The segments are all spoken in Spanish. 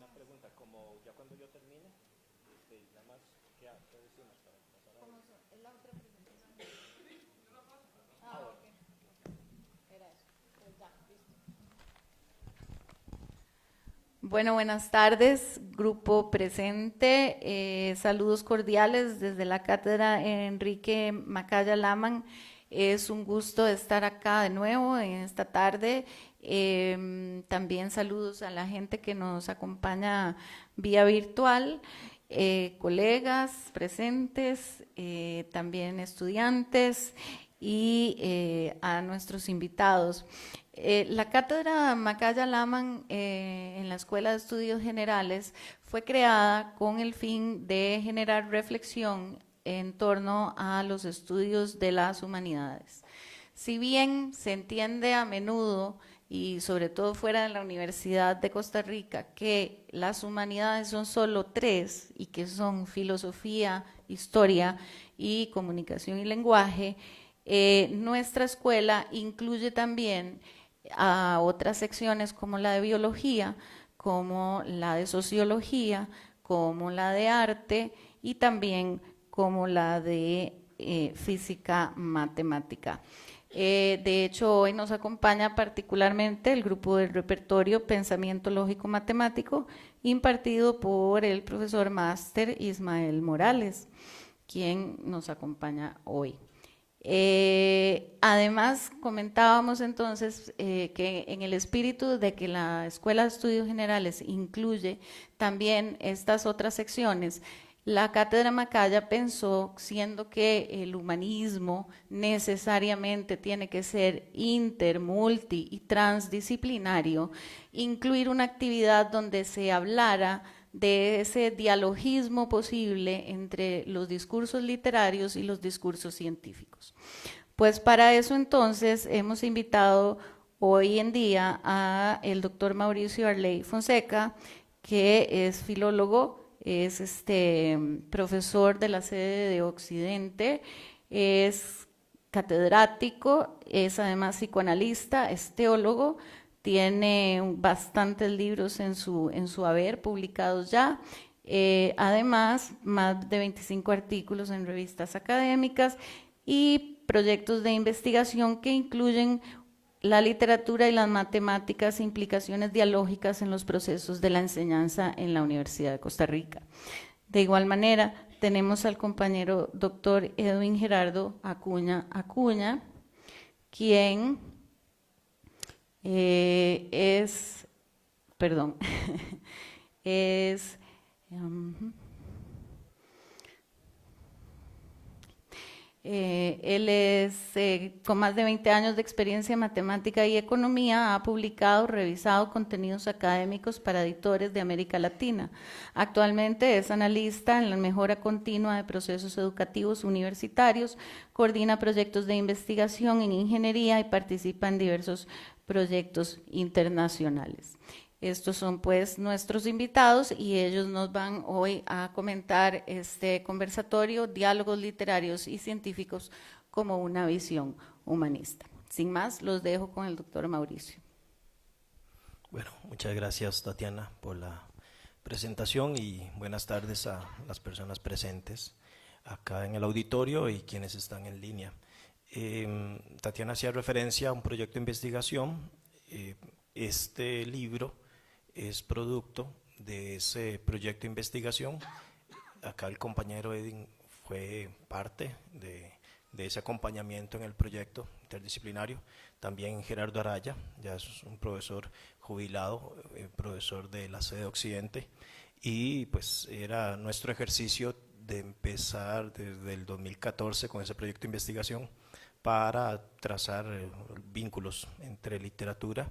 pregunta, como ya cuando yo termine, nada más, ¿qué decimos para pasar a... ¿Es la otra presentación? Ok. Era eso. Pues ya, listo. Bueno, buenas tardes, grupo presente. Saludos cordiales desde la Cátedra Enrique Macaya Laman. Es un gusto estar acá de nuevo en esta tarde. También saludos a la gente que nos acompaña vía virtual, colegas presentes, también estudiantes y a nuestros invitados. La Cátedra Macaya Laman en la Escuela de Estudios Generales fue creada con el fin de generar reflexión en torno a los estudios de las humanidades. Si bien se entiende a menudo y sobre todo fuera de la Universidad de Costa Rica que las humanidades son solo tres y que son filosofía, historia y comunicación y lenguaje, nuestra escuela incluye también a otras secciones como la de biología, como la de sociología, como la de arte y también como la de física matemática. De hecho, hoy nos acompaña particularmente el grupo del repertorio Pensamiento Lógico Matemático, impartido por el profesor máster Ismael Morales, quien nos acompaña hoy. Además, comentábamos entonces que en el espíritu de que la Escuela de Estudios Generales incluye también estas otras secciones, la Cátedra Macaya pensó, siendo que el humanismo necesariamente tiene que ser inter, multi y transdisciplinario, incluir una actividad donde se hablara de ese dialogismo posible entre los discursos literarios y los discursos científicos. Pues para eso entonces hemos invitado hoy en día a el doctor Mauricio Arley Fonseca, que es filólogo, es profesor de la sede de Occidente, es catedrático, es además psicoanalista, es teólogo, tiene bastantes libros en su haber publicados ya, además más de 25 artículos en revistas académicas y proyectos de investigación que incluyen la literatura y las matemáticas, implicaciones dialógicas en los procesos de la enseñanza en la Universidad de Costa Rica. De igual manera, tenemos al compañero doctor Edwin Gerardo Acuña Acuña, quien es él es, con más de 20 años de experiencia en matemática y economía, ha publicado, revisado contenidos académicos para editores de América Latina. Actualmente es analista en la mejora continua de procesos educativos universitarios, coordina proyectos de investigación en ingeniería y participa en diversos proyectos internacionales. Estos son pues nuestros invitados y ellos nos van hoy a comentar este conversatorio, diálogos literarios y científicos como una visión humanista. Sin más, los dejo con el doctor Mauricio. Bueno, muchas gracias Tatiana por la presentación y buenas tardes a las personas presentes acá en el auditorio y quienes están en línea. Tatiana hacía referencia a un proyecto de investigación. Este libro es producto de ese proyecto de investigación. Acá el compañero Edwin fue parte de ese acompañamiento en el proyecto interdisciplinario. También Gerardo Araya, ya es un profesor jubilado, profesor de la sede Occidente, y pues era nuestro ejercicio de empezar desde el 2014 con ese proyecto de investigación para trazar vínculos entre literatura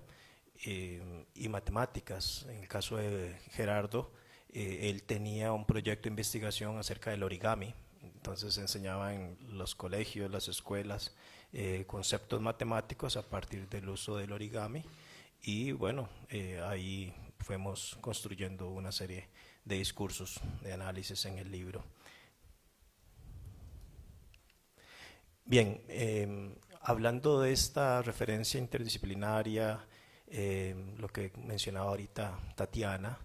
y matemáticas. En el caso de Gerardo, él tenía un proyecto de investigación acerca del origami, entonces enseñaba en los colegios, las escuelas, conceptos matemáticos a partir del uso del origami y bueno, ahí fuimos construyendo una serie de discursos de análisis en el libro. Bien, hablando de esta referencia interdisciplinaria, lo que mencionaba ahorita Tatiana,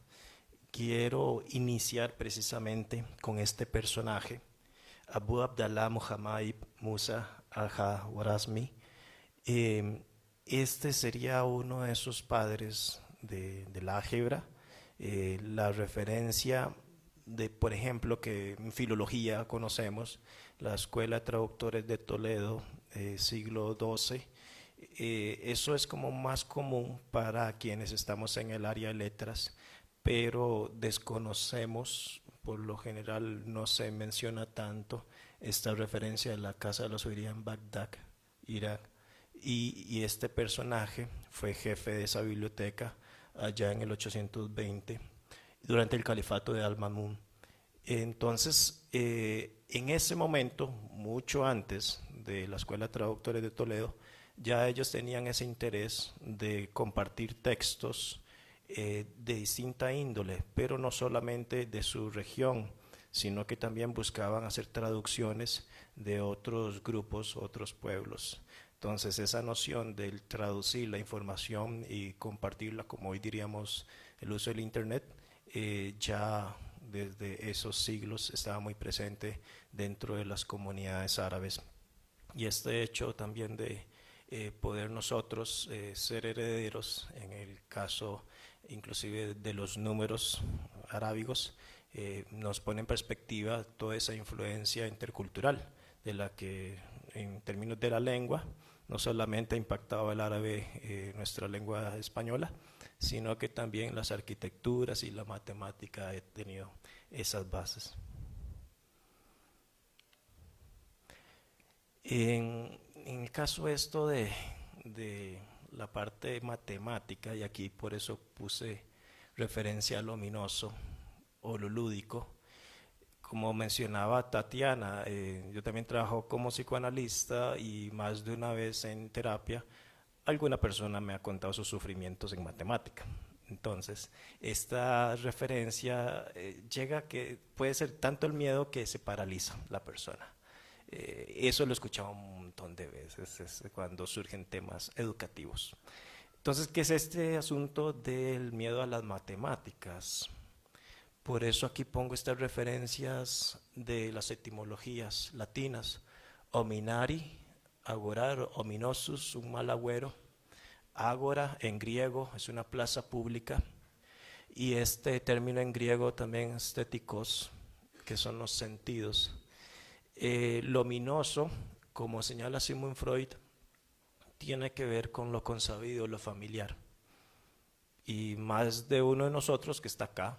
quiero iniciar precisamente con este personaje, Abu Abdallah Muhammad Musa al-Khwarazmi. Este sería uno de esos padres de la álgebra. La referencia de, por ejemplo, que en filología conocemos, la Escuela de Traductores de Toledo, siglo XII, eso es como más común para quienes estamos en el área de letras, pero desconocemos, por lo general no se menciona tanto esta referencia de la Casa de la Sabiduría en Bagdad, Irak, y este personaje fue jefe de esa biblioteca allá en el 820, durante el califato de Al-Ma'mún. Entonces, en ese momento, mucho antes de la Escuela de Traductores de Toledo, ya ellos tenían ese interés de compartir textos de distinta índole, pero no solamente de su región, sino que también buscaban hacer traducciones de otros grupos, otros pueblos. Entonces, esa noción de traducir la información y compartirla, como hoy diríamos el uso del Internet, ya desde esos siglos estaba muy presente dentro de las comunidades árabes. Y este hecho también de poder nosotros ser herederos, en el caso inclusive de los números arábigos, nos pone en perspectiva toda esa influencia intercultural de la que, en términos de la lengua, no solamente ha impactado el árabe, nuestra lengua española, sino que también las arquitecturas y la matemática han tenido esas bases. En el caso esto de la parte matemática, y aquí por eso puse referencia a lo ominoso o lo lúdico, como mencionaba Tatiana, yo también trabajo como psicoanalista y más de una vez en terapia alguna persona me ha contado sus sufrimientos en matemática. Entonces, esta referencia llega a que puede ser tanto el miedo que se paraliza la persona. Eso lo he escuchado un montón de veces, es cuando surgen temas educativos. Entonces, ¿qué es este asunto del miedo a las matemáticas? Por eso aquí pongo estas referencias de las etimologías latinas: ominari, agorar, ominosus, un mal agüero. Ágora en griego es una plaza pública, y este término en griego también estéticos, que son los sentidos. Lo ominoso, como señala Sigmund Freud, tiene que ver con lo consabido, lo familiar. Y más de uno de nosotros que está acá,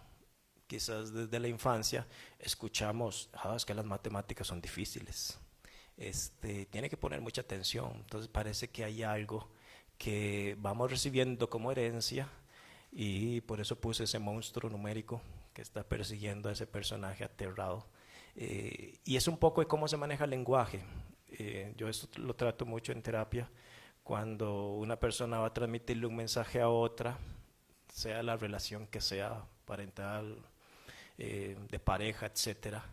quizás desde la infancia, escuchamos, es que las matemáticas son difíciles. Tiene que poner mucha atención. Entonces parece que hay algo que vamos recibiendo como herencia, y por eso puse ese monstruo numérico que está persiguiendo a ese personaje aterrado. Y es un poco de cómo se maneja el lenguaje. Yo esto lo trato mucho en terapia, cuando una persona va a transmitirle un mensaje a otra, sea la relación que sea, parental, de pareja, etcétera,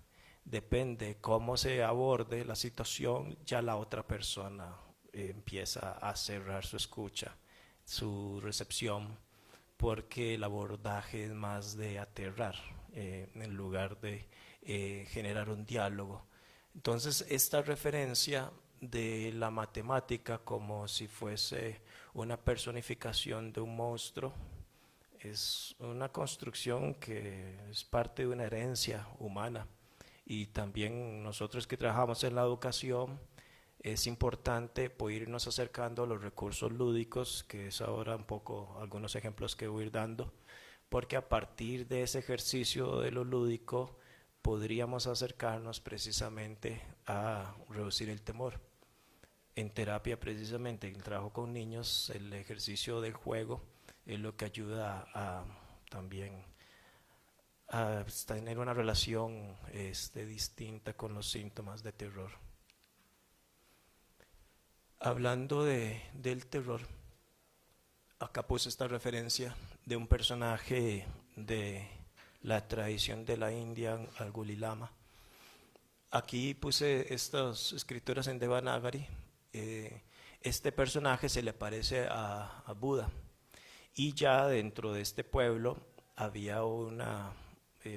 depende cómo se aborde la situación, ya la otra persona empieza a cerrar su escucha, su recepción, porque el abordaje es más de aterrar en lugar de generar un diálogo. Entonces, esta referencia de la matemática como si fuese una personificación de un monstruo es una construcción que es parte de una herencia humana, y también nosotros que trabajamos en la educación es importante poder irnos acercando a los recursos lúdicos, que es ahora un poco algunos ejemplos que voy a ir dando, porque a partir de ese ejercicio de lo lúdico podríamos acercarnos precisamente a reducir el temor. En terapia, precisamente, en el trabajo con niños, el ejercicio del juego es lo que ayuda a también a tener una relación distinta con los síntomas de terror. Hablando del terror, acá puse esta referencia de un personaje de la tradición de la India, Anguli Lama. Aquí puse estas escrituras en Devanagari. Este personaje se le parece a Buda, y ya dentro de este pueblo había una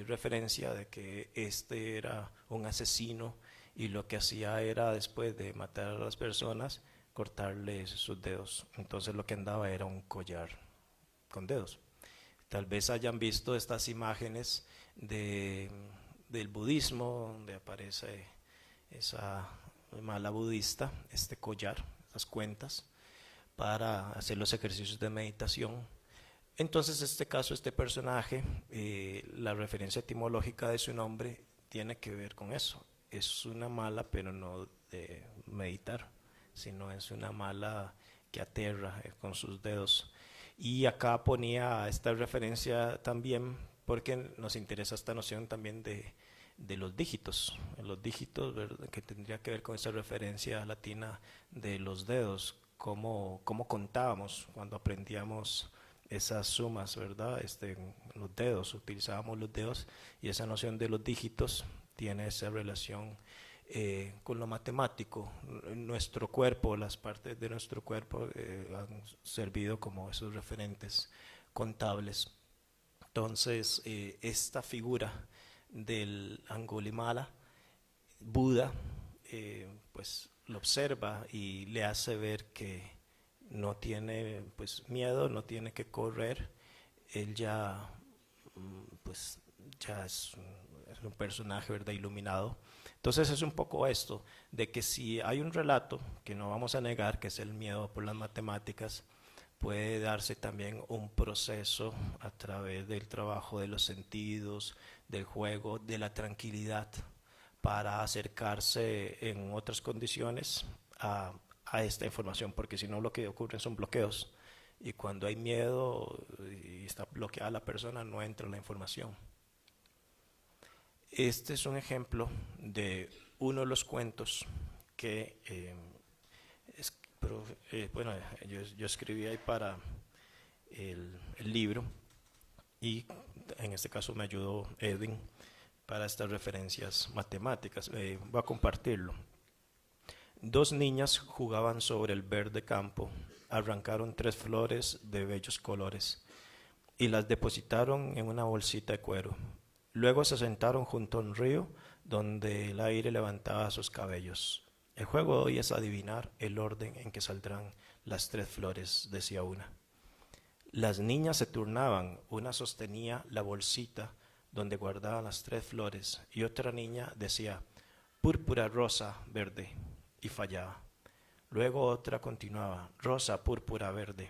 referencia de que este era un asesino y lo que hacía era, después de matar a las personas, cortarles sus dedos. Entonces lo que andaba era un collar con dedos. Tal vez hayan visto estas imágenes del budismo, donde aparece esa mala budista, este collar, esas cuentas, para hacer los ejercicios de meditación. Entonces, este caso, este personaje, la referencia etimológica de su nombre tiene que ver con eso. Es una mala, pero no de meditar, sino es una mala que aterra con sus dedos. Y acá ponía esta referencia también porque nos interesa esta noción también de los dígitos, ¿verdad? Que tendría que ver con esa referencia latina de los dedos, cómo contábamos cuando aprendíamos esas sumas, ¿verdad? Los dedos, utilizábamos los dedos, y esa noción de los dígitos tiene esa relación con lo matemático. Nuestro cuerpo, las partes de nuestro cuerpo han servido como esos referentes contables. Entonces, esta figura del Angulimala, Buda, pues lo observa y le hace ver que no tiene pues miedo, no tiene que correr. Él ya pues ya es un personaje, ¿verdad?, iluminado. Entonces es un poco esto, de que si hay un relato que no vamos a negar, que es el miedo por las matemáticas, puede darse también un proceso a través del trabajo de los sentidos, del juego, de la tranquilidad, para acercarse en otras condiciones a esta información, porque si no lo que ocurre son bloqueos, y cuando hay miedo y está bloqueada la persona, no entra la información. Este es un ejemplo de uno de los cuentos que bueno, yo escribí ahí para el libro, y en este caso me ayudó Edwin para estas referencias matemáticas. Voy a compartirlo. 2 niñas jugaban sobre el verde campo, arrancaron 3 flores de bellos colores y las depositaron en una bolsita de cuero. Luego se sentaron junto a un río donde el aire levantaba sus cabellos. El juego hoy es adivinar el orden en que saldrán las 3 flores, decía una. Las niñas se turnaban, una sostenía la bolsita donde guardaban las 3 flores y otra niña decía púrpura, rosa, verde, y fallaba. Luego otra continuaba rosa, púrpura, verde,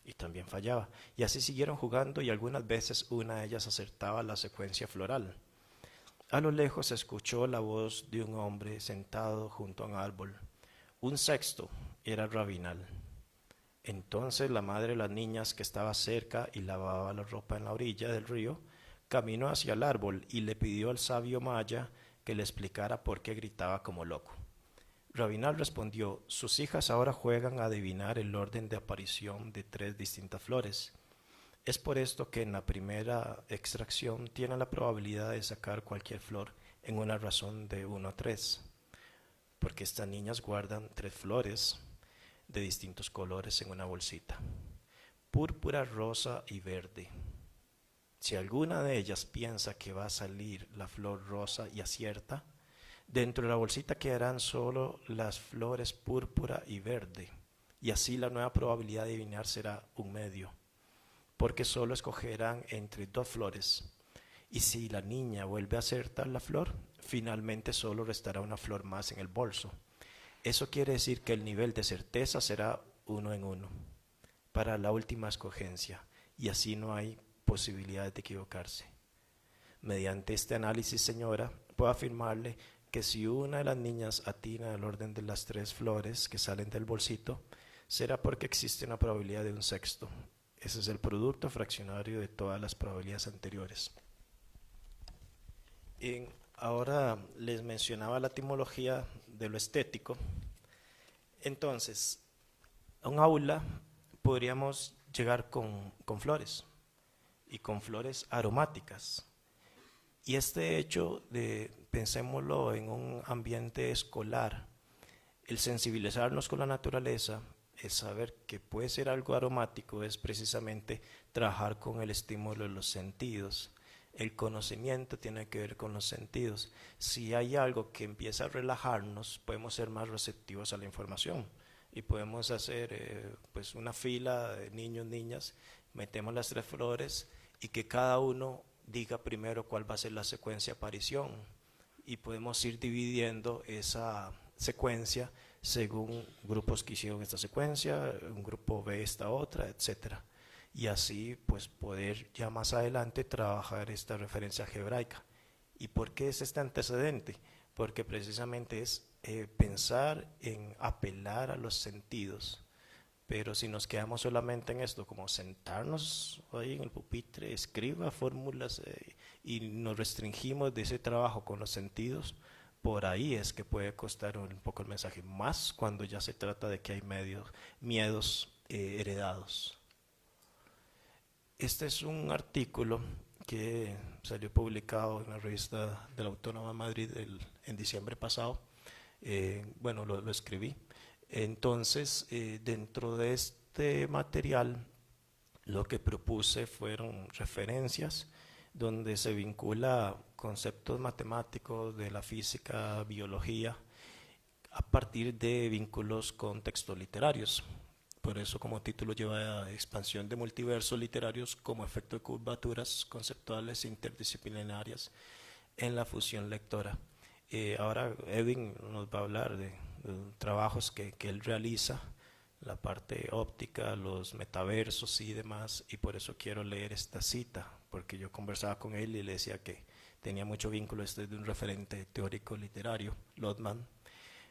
y también fallaba. Y así siguieron jugando, y algunas veces una de ellas acertaba la secuencia floral. A lo lejos se escuchó la voz de un hombre sentado junto a un árbol. Un sexto era Rabinal. Entonces la madre de las niñas, que estaba cerca y lavaba la ropa en la orilla del río, caminó hacia el árbol y le pidió al sabio maya que le explicara por qué gritaba como loco. Rabinal respondió: sus hijas ahora juegan a adivinar el orden de aparición de 3 distintas flores. Es por esto que en la primera extracción tienen la probabilidad de sacar cualquier flor en una razón de 1 a 3, porque estas niñas guardan 3 flores de distintos colores en una bolsita: púrpura, rosa y verde. Si alguna de ellas piensa que va a salir la flor rosa y acierta, dentro de la bolsita quedarán solo las flores púrpura y verde, y así la nueva probabilidad de adivinar será 1/2, porque solo escogerán entre 2 flores. Y si la niña vuelve a acertar la flor, finalmente solo restará una flor más en el bolso. Eso quiere decir que el nivel de certeza será 1 en 1 para la última escogencia, y así no hay posibilidad de equivocarse. Mediante este análisis, señora, puedo afirmarle que si una de las niñas atina el orden de las 3 flores que salen del bolsito, será porque existe una probabilidad de 1/6. Ese es el producto fraccionario de todas las probabilidades anteriores. Ahora les mencionaba la etimología de lo estético. Entonces, a un aula podríamos llegar con flores, y con flores aromáticas. Y este hecho pensémoslo en un ambiente escolar, el sensibilizarnos con la naturaleza es saber que puede ser algo aromático, es precisamente trabajar con el estímulo de los sentidos. El conocimiento tiene que ver con los sentidos. Si hay algo que empieza a relajarnos, podemos ser más receptivos a la información y podemos hacer pues una fila de niños, niñas, metemos las 3 flores y que cada uno diga primero cuál va a ser la secuencia de aparición, y podemos ir dividiendo esa secuencia según grupos que hicieron esta secuencia, un grupo ve esta otra, etcétera. Y así pues poder ya más adelante trabajar esta referencia algebraica. ¿Y por qué es este antecedente? Porque precisamente es pensar en apelar a los sentidos. Pero si nos quedamos solamente en esto, como sentarnos ahí en el pupitre, escriba fórmulas y nos restringimos de ese trabajo con los sentidos, por ahí es que puede costar un poco el mensaje, más cuando ya se trata de que hay miedos heredados. Este es un artículo que salió publicado en la revista de la Autónoma de Madrid en diciembre pasado. Bueno, lo escribí. Entonces, dentro de este material, lo que propuse fueron referencias donde se vincula conceptos matemáticos de la física, biología, a partir de vínculos con textos literarios. Por eso como título lleva expansión de multiversos literarios como efecto de curvaturas conceptuales interdisciplinarias en la fusión lectora. Ahora Edwin nos va a hablar de trabajos que él realiza, la parte óptica, los metaversos y demás, y por eso quiero leer esta cita, porque yo conversaba con él y le decía que tenía mucho vínculo, este es de un referente teórico literario, Lotman.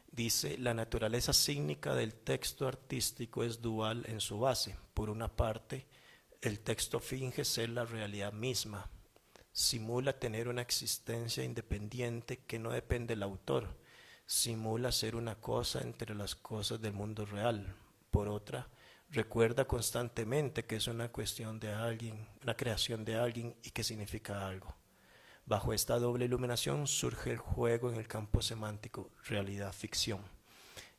Dice: la naturaleza sígnica del texto artístico es dual en su base. Por una parte, el texto finge ser la realidad misma, simula tener una existencia independiente que no depende del autor, simula ser una cosa entre las cosas del mundo real. Por otra, recuerda constantemente que es una cuestión de alguien, una creación de alguien y que significa algo. Bajo esta doble iluminación surge el juego en el campo semántico, realidad-ficción.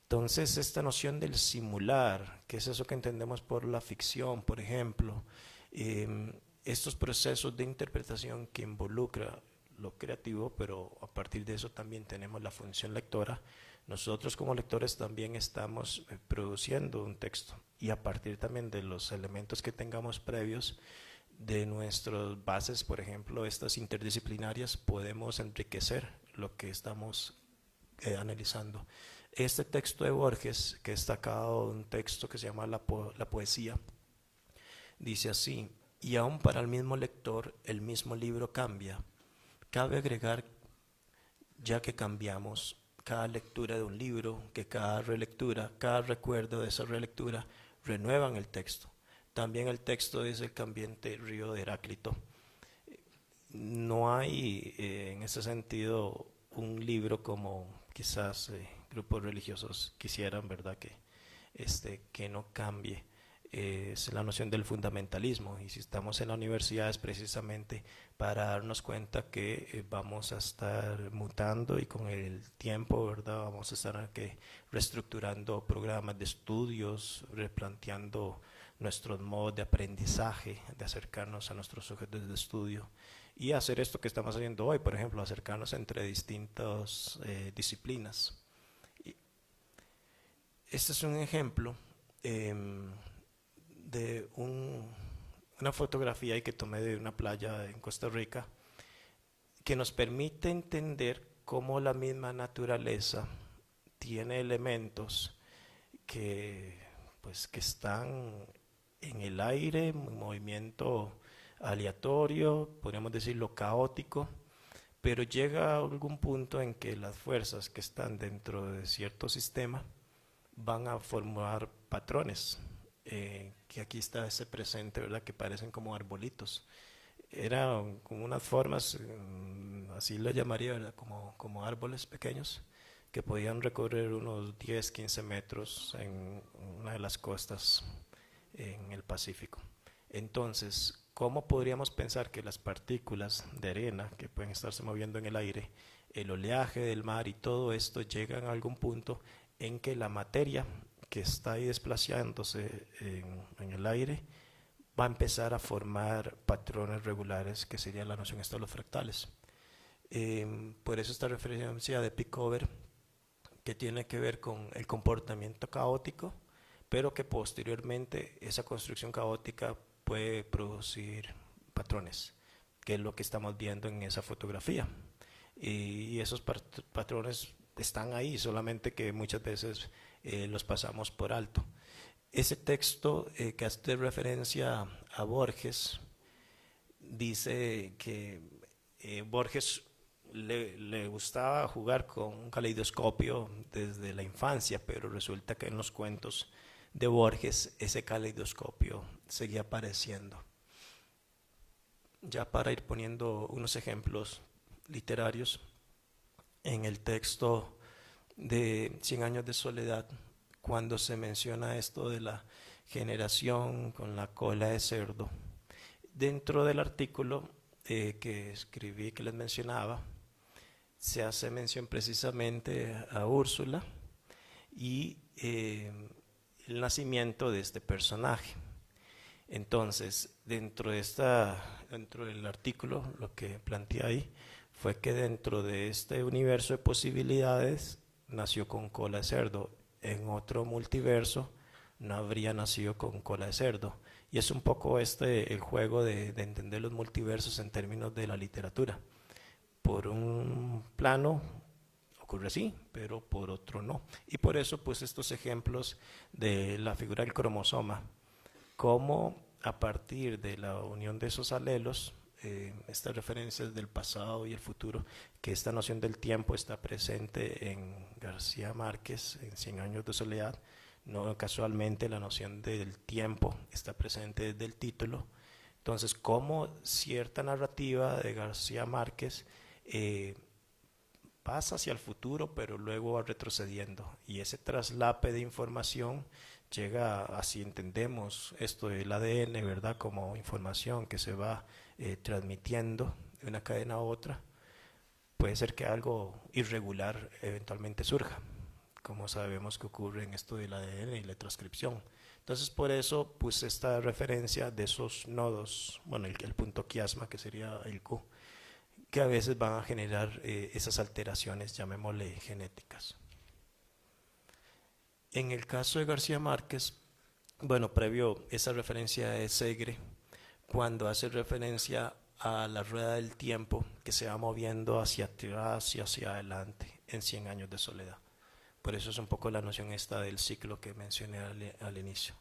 Entonces, esta noción del simular, que es eso que entendemos por la ficción, por ejemplo, estos procesos de interpretación que involucra lo creativo, pero a partir de eso también tenemos la función lectora. Nosotros como lectores también estamos produciendo un texto, y a partir también de los elementos que tengamos previos, de nuestras bases, por ejemplo, estas interdisciplinarias, podemos enriquecer lo que estamos analizando. Este texto de Borges, que está sacado de un texto que se llama La Poesía, dice así: y aún para el mismo lector, el mismo libro cambia. Cabe agregar, ya que cambiamos, cada lectura de un libro, que cada relectura, cada recuerdo de esa relectura renuevan el texto. También el texto es el cambiante río de Heráclito. No hay en ese sentido un libro como quizás grupos religiosos quisieran, ¿verdad? Que no cambie. Es la noción del fundamentalismo, y si estamos en la universidad es precisamente para darnos cuenta que vamos a estar mutando y con el tiempo, ¿verdad? Vamos a estar reestructurando programas de estudios, replanteando nuestros modos de aprendizaje, de acercarnos a nuestros sujetos de estudio y hacer esto que estamos haciendo hoy, por ejemplo, acercarnos entre distintas disciplinas. Este es un ejemplo de una fotografía que tomé de una playa en Costa Rica, que nos permite entender cómo la misma naturaleza tiene elementos que están en el aire, en movimiento aleatorio, podríamos decirlo caótico, pero llega a algún punto en que las fuerzas que están dentro de cierto sistema van a formar patrones, que aquí está ese presente, ¿verdad? Que parecen como arbolitos. Eran como unas formas, así lo llamaría, ¿verdad? Como árboles pequeños que podían recorrer unos 10, 15 metros en una de las costas en el Pacífico. Entonces, ¿cómo podríamos pensar que las partículas de arena que pueden estarse moviendo en el aire, el oleaje del mar y todo esto llegan a algún punto en que la materia que está ahí desplazándose en el aire va a empezar a formar patrones regulares, que sería la noción esta de los fractales. Por eso esta referencia de Pickover, que tiene que ver con el comportamiento caótico, pero que posteriormente esa construcción caótica puede producir patrones, que es lo que estamos viendo en esa fotografía. Y esos patrones están ahí, solamente que muchas veces los pasamos por alto. Ese texto que hace referencia a Borges, dice que Borges le gustaba jugar con un caleidoscopio desde la infancia, pero resulta que en los cuentos de Borges ese caleidoscopio seguía apareciendo. Ya para ir poniendo unos ejemplos literarios, en el texto de 100 años de soledad, cuando se menciona esto de la generación con la cola de cerdo, dentro del artículo que escribí, que les mencionaba, se hace mención precisamente a Úrsula y el nacimiento de este personaje. Entonces, dentro del artículo, lo que planteé ahí fue que dentro de este universo de posibilidades nació con cola de cerdo. En otro multiverso no habría nacido con cola de cerdo. Y es un poco el juego de entender los multiversos en términos de la literatura. Por un plano ocurre así, pero por otro no. Y por eso pues estos ejemplos de la figura del cromosoma, cómo a partir de la unión de esos alelos, estas referencias del pasado y el futuro, que esta noción del tiempo está presente en García Márquez, en 100 años de soledad. No casualmente la noción del tiempo está presente desde el título. Entonces, cómo cierta narrativa de García Márquez pasa hacia el futuro, pero luego va retrocediendo. Y ese traslape de información llega, así entendemos esto del ADN, ¿verdad? Como información que se va transmitiendo de una cadena a otra. Puede ser que algo irregular eventualmente surja, como sabemos que ocurre en esto del ADN y la transcripción. Entonces, por eso, pues esta referencia de esos nodos, bueno, el punto quiasma, que sería el Q, que a veces van a generar esas alteraciones, llamémosle genéticas. En el caso de García Márquez, bueno, previo esa referencia de Segre, cuando hace referencia a la rueda del tiempo que se va moviendo hacia atrás y hacia adelante en 100 años de soledad. Por eso es un poco la noción esta del ciclo que mencioné al inicio.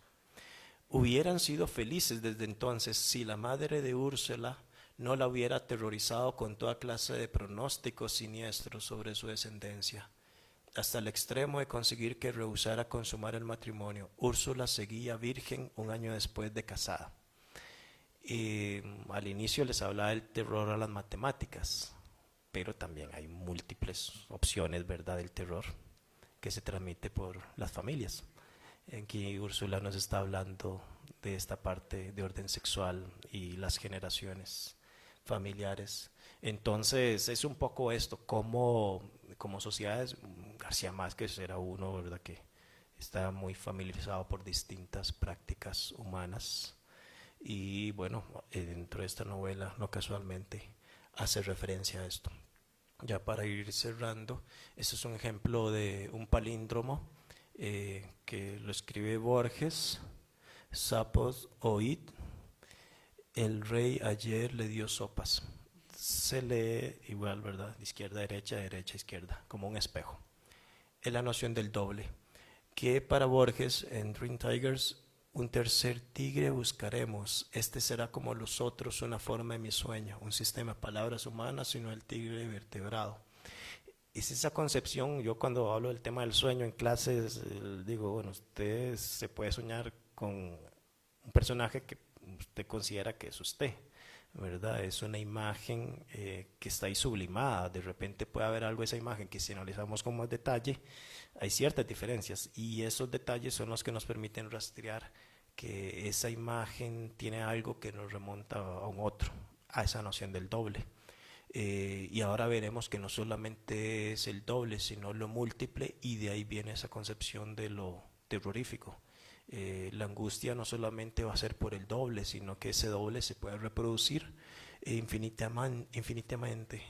Hubieran sido felices desde entonces si la madre de Úrsula no la hubiera aterrorizado con toda clase de pronósticos siniestros sobre su descendencia, hasta el extremo de conseguir que rehusara consumar el matrimonio. Úrsula seguía virgen un año después de casada. Al inicio les hablaba del terror a las matemáticas, pero también hay múltiples opciones, ¿verdad?, del terror que se transmite por las familias. Aquí Úrsula nos está hablando de esta parte de orden sexual y las generaciones familiares. Entonces es un poco esto, como sociedades, García Márquez era uno, ¿verdad?, que está muy familiarizado por distintas prácticas humanas. Y bueno, dentro de esta novela, no casualmente, hace referencia a esto. Ya para ir cerrando, este es un ejemplo de un palíndromo que lo escribe Borges. Sapos oíd, el rey ayer le dio sopas. Se lee igual, ¿verdad? De izquierda a derecha, derecha a izquierda, como un espejo. Es la noción del doble, que para Borges en Dream Tigers, un tercer tigre buscaremos, este será como los otros, una forma de mi sueño, un sistema de palabras humanas, sino el tigre vertebrado. Es esa concepción. Yo cuando hablo del tema del sueño en clases, digo, bueno, usted se puede soñar con un personaje que usted considera que es usted, ¿verdad? Es una imagen que está ahí sublimada. De repente puede haber algo de esa imagen que si analizamos con más detalle, hay ciertas diferencias, y esos detalles son los que nos permiten rastrear que esa imagen tiene algo que nos remonta a un otro, a esa noción del doble. Y ahora veremos que no solamente es el doble, sino lo múltiple, y de ahí viene esa concepción de lo terrorífico. La angustia no solamente va a ser por el doble, sino que ese doble se puede reproducir infinitamente,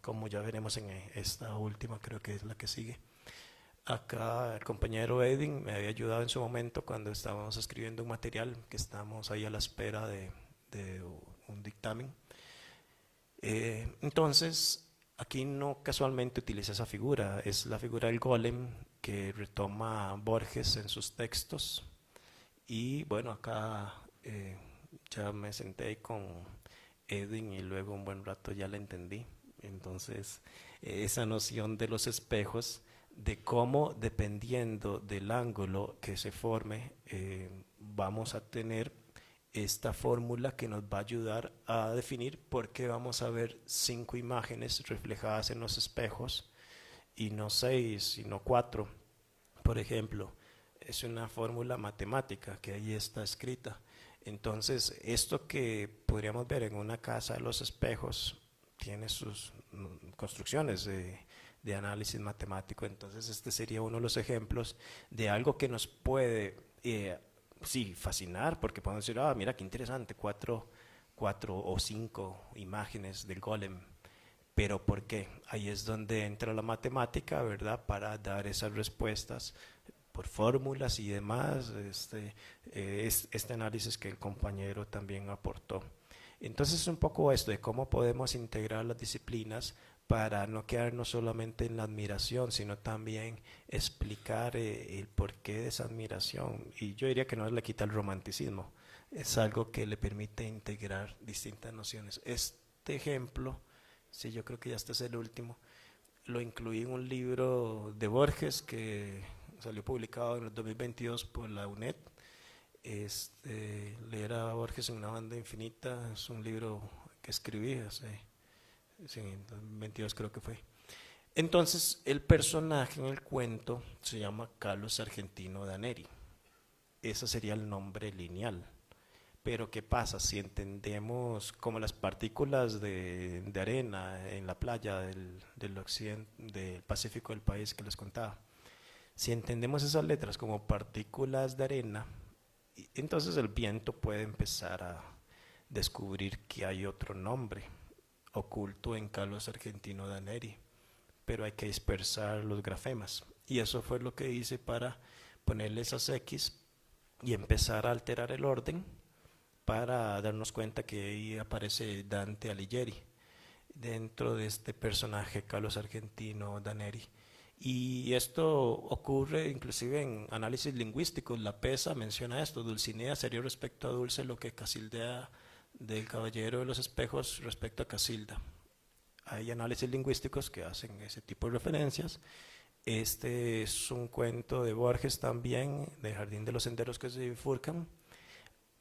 como ya veremos en esta última, creo que es la que sigue. Acá el compañero Edwin me había ayudado en su momento cuando estábamos escribiendo un material, que estamos ahí a la espera de un dictamen. Entonces, aquí no casualmente utiliza esa figura, es la figura del golem que retoma Borges en sus textos. Y bueno, acá ya me senté con Edwin y luego un buen rato ya la entendí. Entonces, esa noción de los espejos, de cómo dependiendo del ángulo que se forme, vamos a tener esta fórmula que nos va a ayudar a definir por qué vamos a ver 5 imágenes reflejadas en los espejos y no 6, sino 4, por ejemplo. Es una fórmula matemática que ahí está escrita. Entonces, esto que podríamos ver en una casa de los espejos tiene sus construcciones de análisis matemático. Entonces, este sería uno de los ejemplos de algo que nos puede sí, fascinar, porque podemos decir, mira qué interesante, 4 o 5 imágenes del golem. Pero ¿por qué? Ahí es donde entra la matemática, ¿verdad? Para dar esas respuestas por fórmulas y demás, este análisis que el compañero también aportó. Entonces es un poco esto de cómo podemos integrar las disciplinas para no quedarnos solamente en la admiración, sino también explicar el porqué de esa admiración. Y yo diría que no le quita el romanticismo, es algo que le permite integrar distintas nociones. Este ejemplo, sí, yo creo que ya este es el último, lo incluí en un libro de que salió publicado en el 2022 por la UNED. Leer a Borges en una banda infinita es un libro que escribí en 2022 creo que fue. Entonces, el personaje en el cuento se llama Carlos Argentino Daneri. Ese sería el nombre lineal. Pero ¿qué pasa? Si entendemos como las partículas de arena en la playa del occidente, del Pacífico del país que les contaba, si entendemos esas letras como partículas de arena, entonces el viento puede empezar a descubrir que hay otro nombre oculto en Carlos Argentino Daneri, pero hay que dispersar los grafemas. Y eso fue lo que hice para ponerle esas X y empezar a alterar el orden para darnos cuenta que ahí aparece Dante Alighieri dentro de este personaje Carlos Argentino Daneri. Y esto ocurre inclusive en análisis lingüísticos. La PESA menciona esto, Dulcinea sería respecto a Dulce lo que Casildea del Caballero de los Espejos respecto a Casilda. Hay análisis lingüísticos que hacen ese tipo de referencias. Este es un cuento de Borges también, de Jardín de los Senderos que se bifurcan.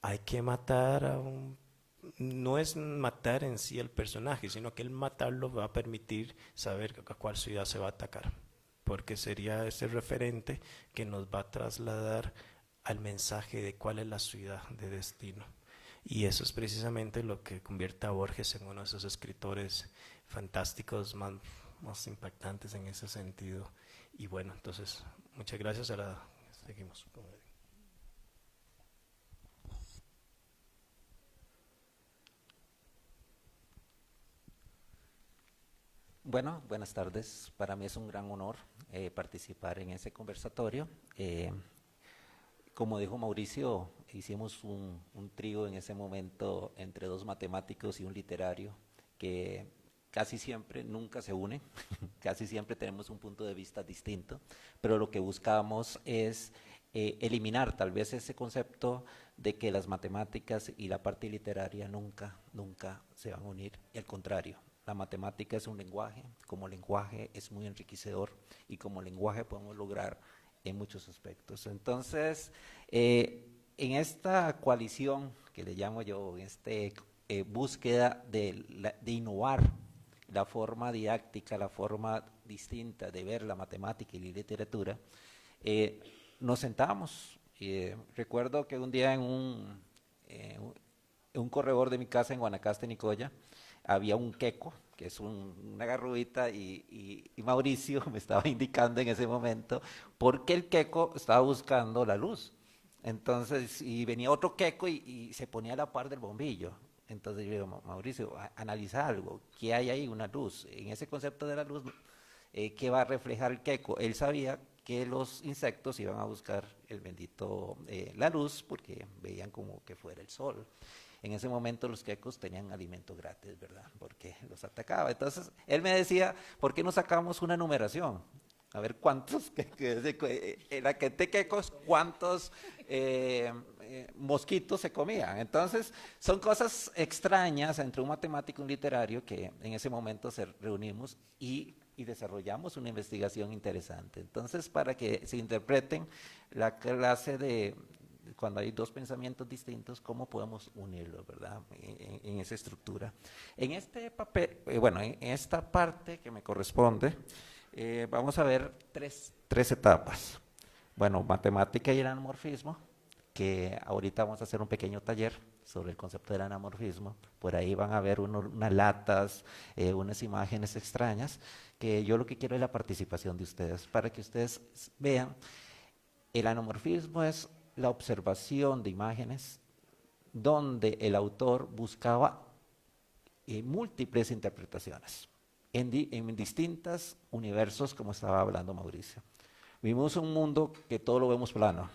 Hay que matar a no es matar en sí al personaje, sino que el matarlo va a permitir saber a cuál ciudad se va a atacar, porque sería ese referente que nos va a trasladar al mensaje de cuál es la ciudad de destino. Y eso es precisamente lo que convierte a Borges en uno de esos escritores fantásticos más impactantes en ese sentido. Y bueno, entonces, muchas gracias. Ahora seguimos. Bueno, buenas tardes. Para mí es un gran honor participar en ese conversatorio. Como dijo Mauricio, hicimos un trío en ese momento entre 2 matemáticos y un literario que casi siempre nunca se unen, casi siempre tenemos un punto de vista distinto, pero lo que buscamos es eliminar tal vez ese concepto de que las matemáticas y la parte literaria nunca se van a unir, y al contrario. La matemática es un lenguaje, como lenguaje es muy enriquecedor y como lenguaje podemos lograr en muchos aspectos. Entonces, en esta coalición que le llamo yo, en esta búsqueda de innovar la forma didáctica, la forma distinta de ver la matemática y la literatura, nos sentamos. Recuerdo que un día en un corredor de mi casa en Guanacaste, Nicoya, había un queco que es una garrubita, y Mauricio me estaba indicando en ese momento por qué el queco estaba buscando la luz. Entonces, y venía otro queco y se ponía a la par del bombillo. Entonces yo digo, Mauricio, analiza algo, ¿qué hay ahí? Una luz. En ese concepto de la luz, ¿qué va a reflejar el queco? Él sabía que los insectos iban a buscar el bendito, la luz, porque veían como que fuera el sol. En ese momento los quecos tenían alimento gratis, ¿verdad? Porque los atacaba. Entonces, él me decía, ¿por qué no sacamos una numeración? A ver cuántos, en la que te quecos, cuántos mosquitos se comían. Entonces, son cosas extrañas entre un matemático y un literario que en ese momento se reunimos y desarrollamos una investigación interesante. Entonces, para que se interpreten la clase de cuando hay dos pensamientos distintos, ¿cómo podemos unirlos, verdad? En esa estructura. En este papel, bueno, en esta parte que me corresponde, vamos a ver tres etapas. Bueno, matemática y el anamorfismo, que ahorita vamos a hacer un pequeño taller sobre el concepto del anamorfismo. Por ahí van a ver unas latas, unas imágenes extrañas, que yo lo que quiero es la participación de ustedes, para que ustedes vean. El anamorfismo es la observación de imágenes donde el autor buscaba múltiples interpretaciones en distintos universos, como estaba hablando Mauricio. Vivimos un mundo que todo lo vemos plano,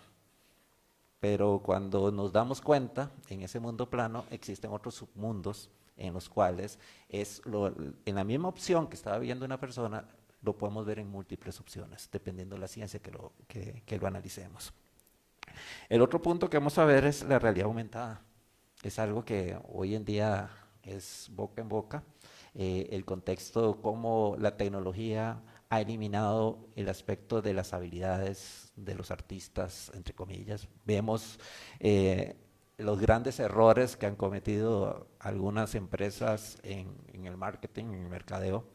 pero cuando nos damos cuenta, en ese mundo plano existen otros submundos en los cuales en la misma opción que estaba viendo una persona, lo podemos ver en múltiples opciones, dependiendo de la ciencia que lo analicemos. El otro punto que vamos a ver es la realidad aumentada. Es algo que hoy en día es boca en boca. El contexto, cómo la tecnología ha eliminado el aspecto de las habilidades de los artistas, entre comillas. Vemos los grandes errores que han cometido algunas empresas en el marketing, en el mercadeo,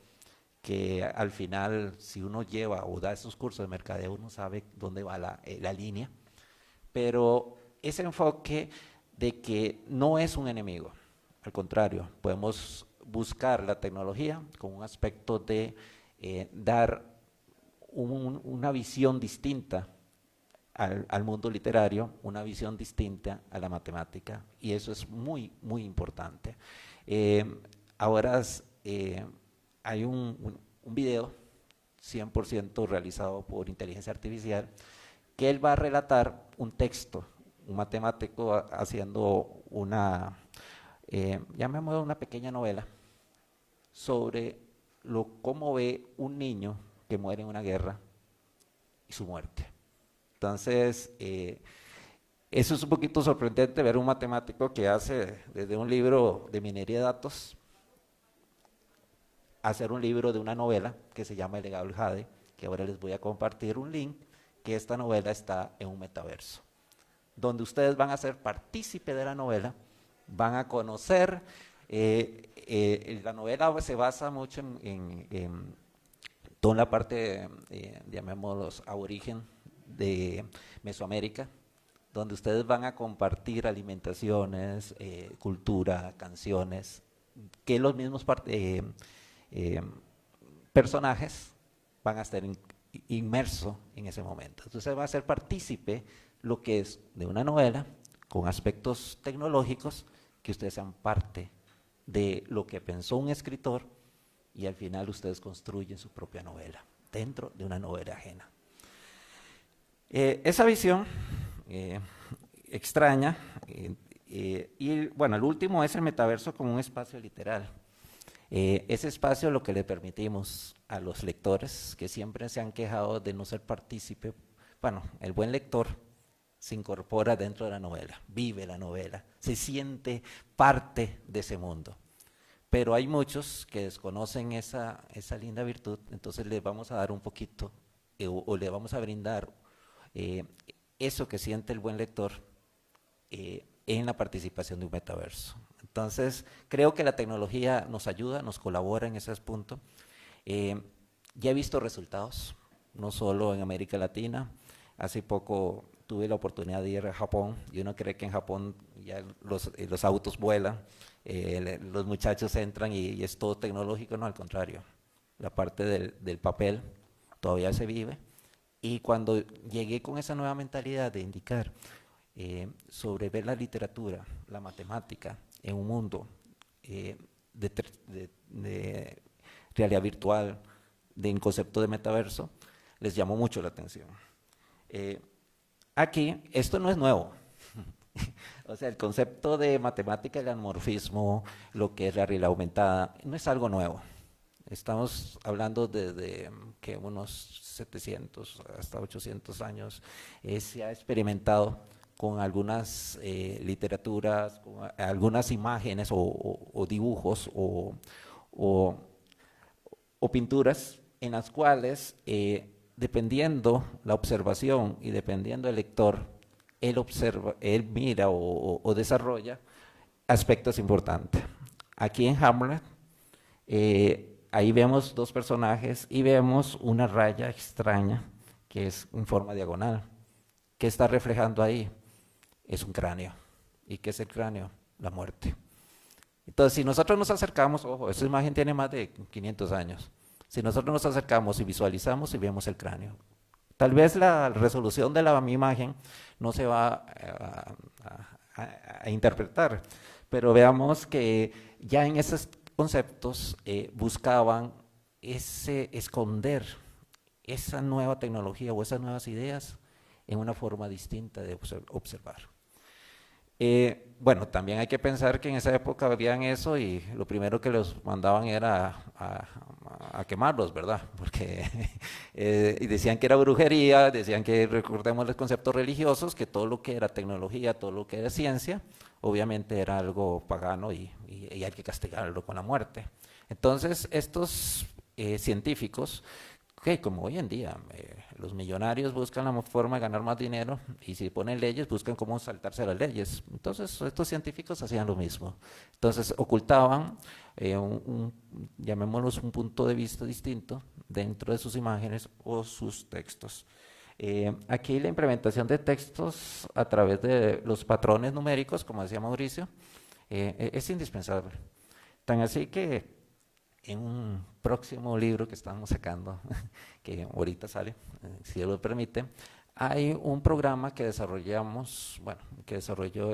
que al final, si uno lleva o da esos cursos de mercadeo, uno sabe dónde va la línea. Pero ese enfoque de que no es un enemigo, al contrario, podemos buscar la tecnología con un aspecto de dar una visión distinta al mundo literario, una visión distinta a la matemática, y eso es muy, muy importante. Ahora hay un video 100% realizado por inteligencia artificial, que él va a relatar un texto, un matemático haciendo llamémoslo una pequeña novela, sobre cómo ve un niño que muere en una guerra y su muerte. Entonces, eso es un poquito sorprendente, ver un matemático que hace desde un libro de minería de datos, hacer un libro de una novela que se llama El legado del Jade, que ahora les voy a compartir un link, que esta novela está en un metaverso, donde ustedes van a ser partícipe de la novela, van a conocer, la novela se basa mucho en toda la parte, llamémoslos aborigen de Mesoamérica, donde ustedes van a compartir alimentaciones, cultura, canciones, que los mismos personajes van a estar inmersos en ese momento. Entonces va a ser partícipe lo que es de una novela con aspectos tecnológicos, que ustedes sean parte de lo que pensó un escritor, y al final ustedes construyen su propia novela dentro de una novela ajena. Esa visión extraña, y bueno, el último es el metaverso como un espacio literal. Ese espacio es lo que le permitimos a los lectores, que siempre se han quejado de no ser partícipe. Bueno, el buen lector se incorpora dentro de la novela, vive la novela, se siente parte de ese mundo. Pero hay muchos que desconocen esa linda virtud, entonces les vamos a dar un poquito, o le vamos a brindar eso que siente el buen lector en la participación de un metaverso. Entonces, creo que la tecnología nos ayuda, nos colabora en ese punto. Ya he visto resultados, no solo en América Latina. Hace poco tuve la oportunidad de ir a Japón, y uno cree que en Japón ya los autos vuelan. los muchachos entran y es todo tecnológico, no, al contrario. La parte del papel todavía se vive. Y cuando llegué con esa nueva mentalidad de indicar sobre ver la literatura, la matemática en un mundo de realidad virtual, de un concepto de metaverso, les llamó mucho la atención. Aquí, esto no es nuevo. O sea, el concepto de matemática, el anamorfismo, lo que es la realidad aumentada, no es algo nuevo. Estamos hablando de que unos 700 hasta 800 años se ha experimentado con algunas literaturas, con algunas imágenes o dibujos o pinturas en las cuales, dependiendo la observación y dependiendo el lector, él mira o desarrolla aspectos importantes. Aquí en Hamlet, ahí vemos dos personajes y vemos una raya extraña que es en forma diagonal. ¿Qué está reflejando ahí? Es un cráneo. ¿Y qué es el cráneo? La muerte. Entonces, si nosotros nos acercamos, ojo, esta imagen tiene más de 500 años. Si nosotros nos acercamos y visualizamos y vemos el cráneo, tal vez la resolución de la imagen no se va a interpretar, pero veamos que ya en esos conceptos buscaban esconder esa nueva tecnología o esas nuevas ideas en una forma distinta de observar. Bueno, también hay que pensar que en esa época veían eso y lo primero que los mandaban era a quemarlos, ¿verdad? Porque y decían que era brujería, decían que, recordemos los conceptos religiosos, que todo lo que era tecnología, todo lo que era ciencia, obviamente era algo pagano y hay que castigarlo con la muerte. Entonces, estos científicos, que como hoy en día los millonarios buscan la forma de ganar más dinero y si ponen leyes buscan cómo saltarse las leyes. Entonces estos científicos hacían lo mismo. Entonces ocultaban llamémoslo un punto de vista distinto dentro de sus imágenes o sus textos. Aquí la implementación de textos a través de los patrones numéricos, como decía Mauricio, es indispensable. Tan así que en un próximo libro que estamos sacando, que ahorita sale, si Dios lo permite, hay un programa que desarrollamos, bueno, que desarrolló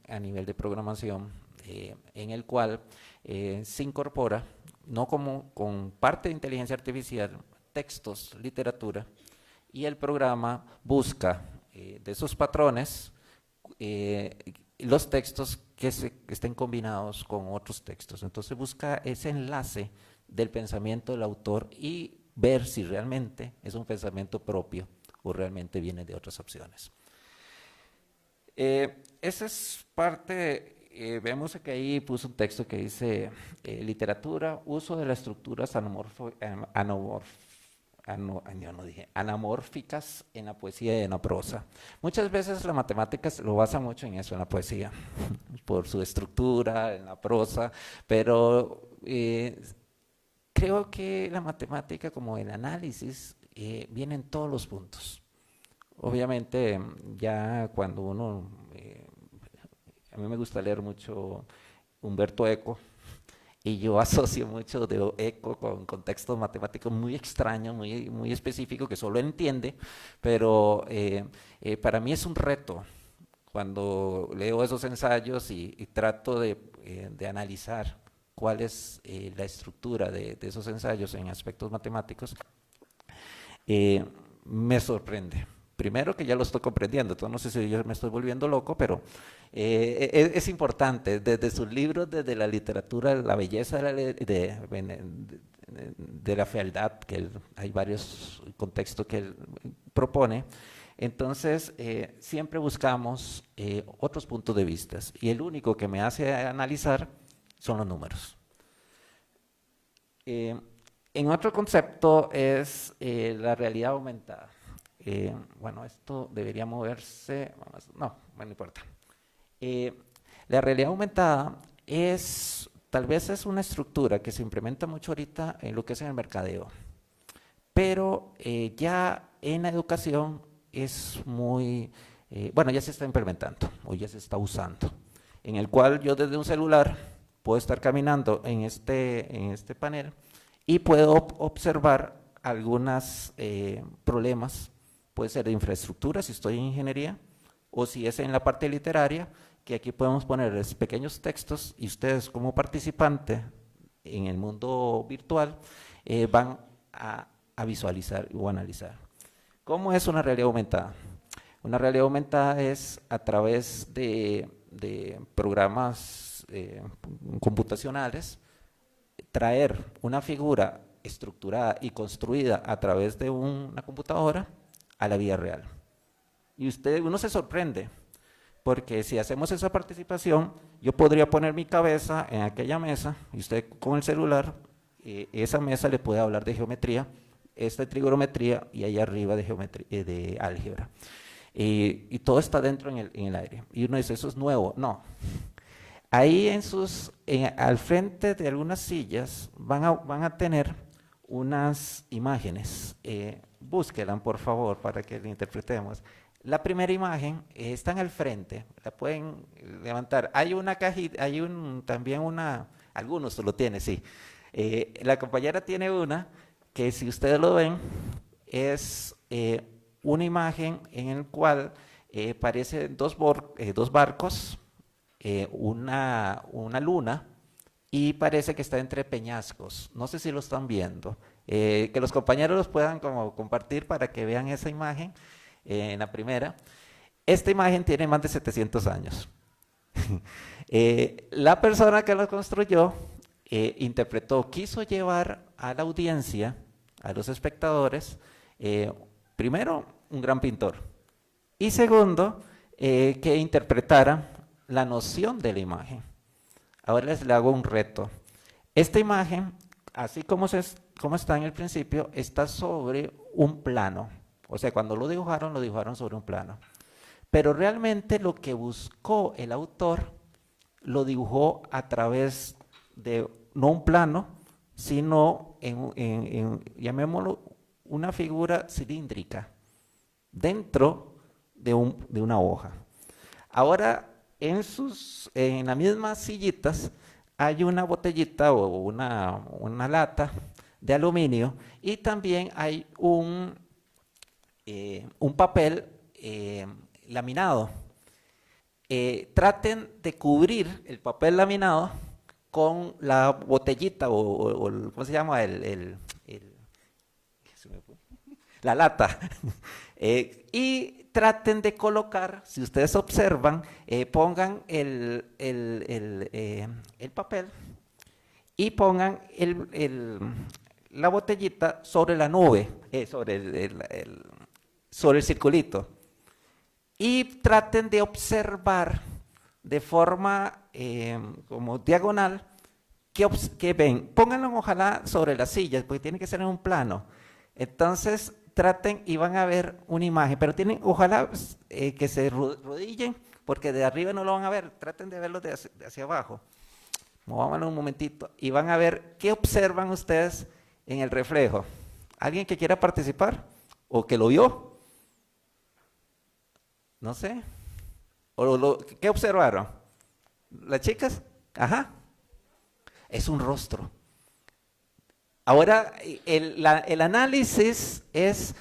a nivel de programación, en el cual se incorpora, no como con parte de inteligencia artificial, textos, literatura, y el programa busca de esos patrones los textos que estén combinados con otros textos. Entonces busca ese enlace del pensamiento del autor y ver si realmente es un pensamiento propio o realmente viene de otras opciones. Esa es parte, vemos que ahí puso un texto que dice literatura, uso de las estructuras anamórficas en la poesía y en la prosa. Muchas veces la matemática lo basa mucho en eso, en la poesía, por su estructura, en la prosa, pero creo que la matemática, como el análisis, viene en todos los puntos. Obviamente, ya cuando uno, a mí me gusta leer mucho Humberto Eco, y yo asocio mucho de Eco con contextos matemáticos muy extraños, muy específicos, que solo entiende, pero para mí es un reto cuando leo esos ensayos y trato de analizar cuál es la estructura de esos ensayos en aspectos matemáticos, me sorprende. Primero que ya lo estoy comprendiendo, entonces no sé si yo me estoy volviendo loco, pero es importante, desde sus libros, desde la literatura, la belleza de la fealdad, que hay varios contextos que él propone. Entonces, siempre buscamos otros puntos de vista, y el único que me hace analizar son los números. En otro concepto es la realidad aumentada. Bueno, esto debería moverse, no importa. La realidad aumentada tal vez es una estructura que se implementa mucho ahorita en lo que es en el mercadeo, pero ya en la educación es muy, bueno, ya se está implementando o ya se está usando, en el cual yo desde un celular puedo estar caminando en este panel y puedo observar algunos problemas, puede ser de infraestructura si estoy en ingeniería, o si es en la parte literaria, que aquí podemos ponerles pequeños textos y ustedes como participante en el mundo virtual van a visualizar o analizar. ¿Cómo es una realidad aumentada? Una realidad aumentada es a través de programas computacionales, traer una figura estructurada y construida a través de una computadora a la vida real. Y uno se sorprende, porque si hacemos esa participación, yo podría poner mi cabeza en aquella mesa, y usted con el celular, esa mesa le puede hablar de geometría, esta de trigonometría, y allá arriba de geometría, de álgebra. Y todo está dentro en el aire. Y uno dice, eso es nuevo. No. Ahí al frente de algunas sillas van a tener unas imágenes. Búsquenlas, por favor, para que la interpretemos. La primera imagen está en el frente, la pueden levantar. Hay una cajita, algunos lo tienen, sí. La compañera tiene una que, si ustedes lo ven, es una imagen en la cual aparecen dos barcos, una luna, y parece que está entre peñascos. No sé si lo están viendo. Que los compañeros los puedan como compartir para que vean esa imagen. En la primera, esta imagen tiene más de 700 años. La persona que lo construyó quiso llevar a la audiencia, a los espectadores, primero, un gran pintor, y segundo, que interpretara la noción de la imagen. Ahora le hago un reto. Esta imagen, así como está en el principio, está sobre un plano. O sea, cuando lo dibujaron sobre un plano. Pero realmente lo que buscó el autor, lo dibujó a través de, no un plano, sino llamémoslo, una figura cilíndrica, dentro de una hoja. Ahora, en las mismas sillitas, hay una botellita o una lata de aluminio, y también hay un papel laminado. Traten de cubrir el papel laminado con la botellita o ¿cómo se llama? La lata. Y traten de colocar, si ustedes observan, pongan el papel y pongan la botellita sobre la nube, sobre el circulito, y traten de observar de forma como diagonal qué ven. Pónganlo ojalá sobre las sillas, porque tiene que ser en un plano. Entonces traten y van a ver una imagen, pero ojalá que se rodillen, porque de arriba no lo van a ver. Traten de verlo de hacia abajo. Movámonos un momentito y van a ver qué observan ustedes en el reflejo. ¿Alguien que quiera participar o que lo vio? No sé. ¿Qué observaron? ¿Las chicas? Ajá. Es un rostro. Ahora, el análisis es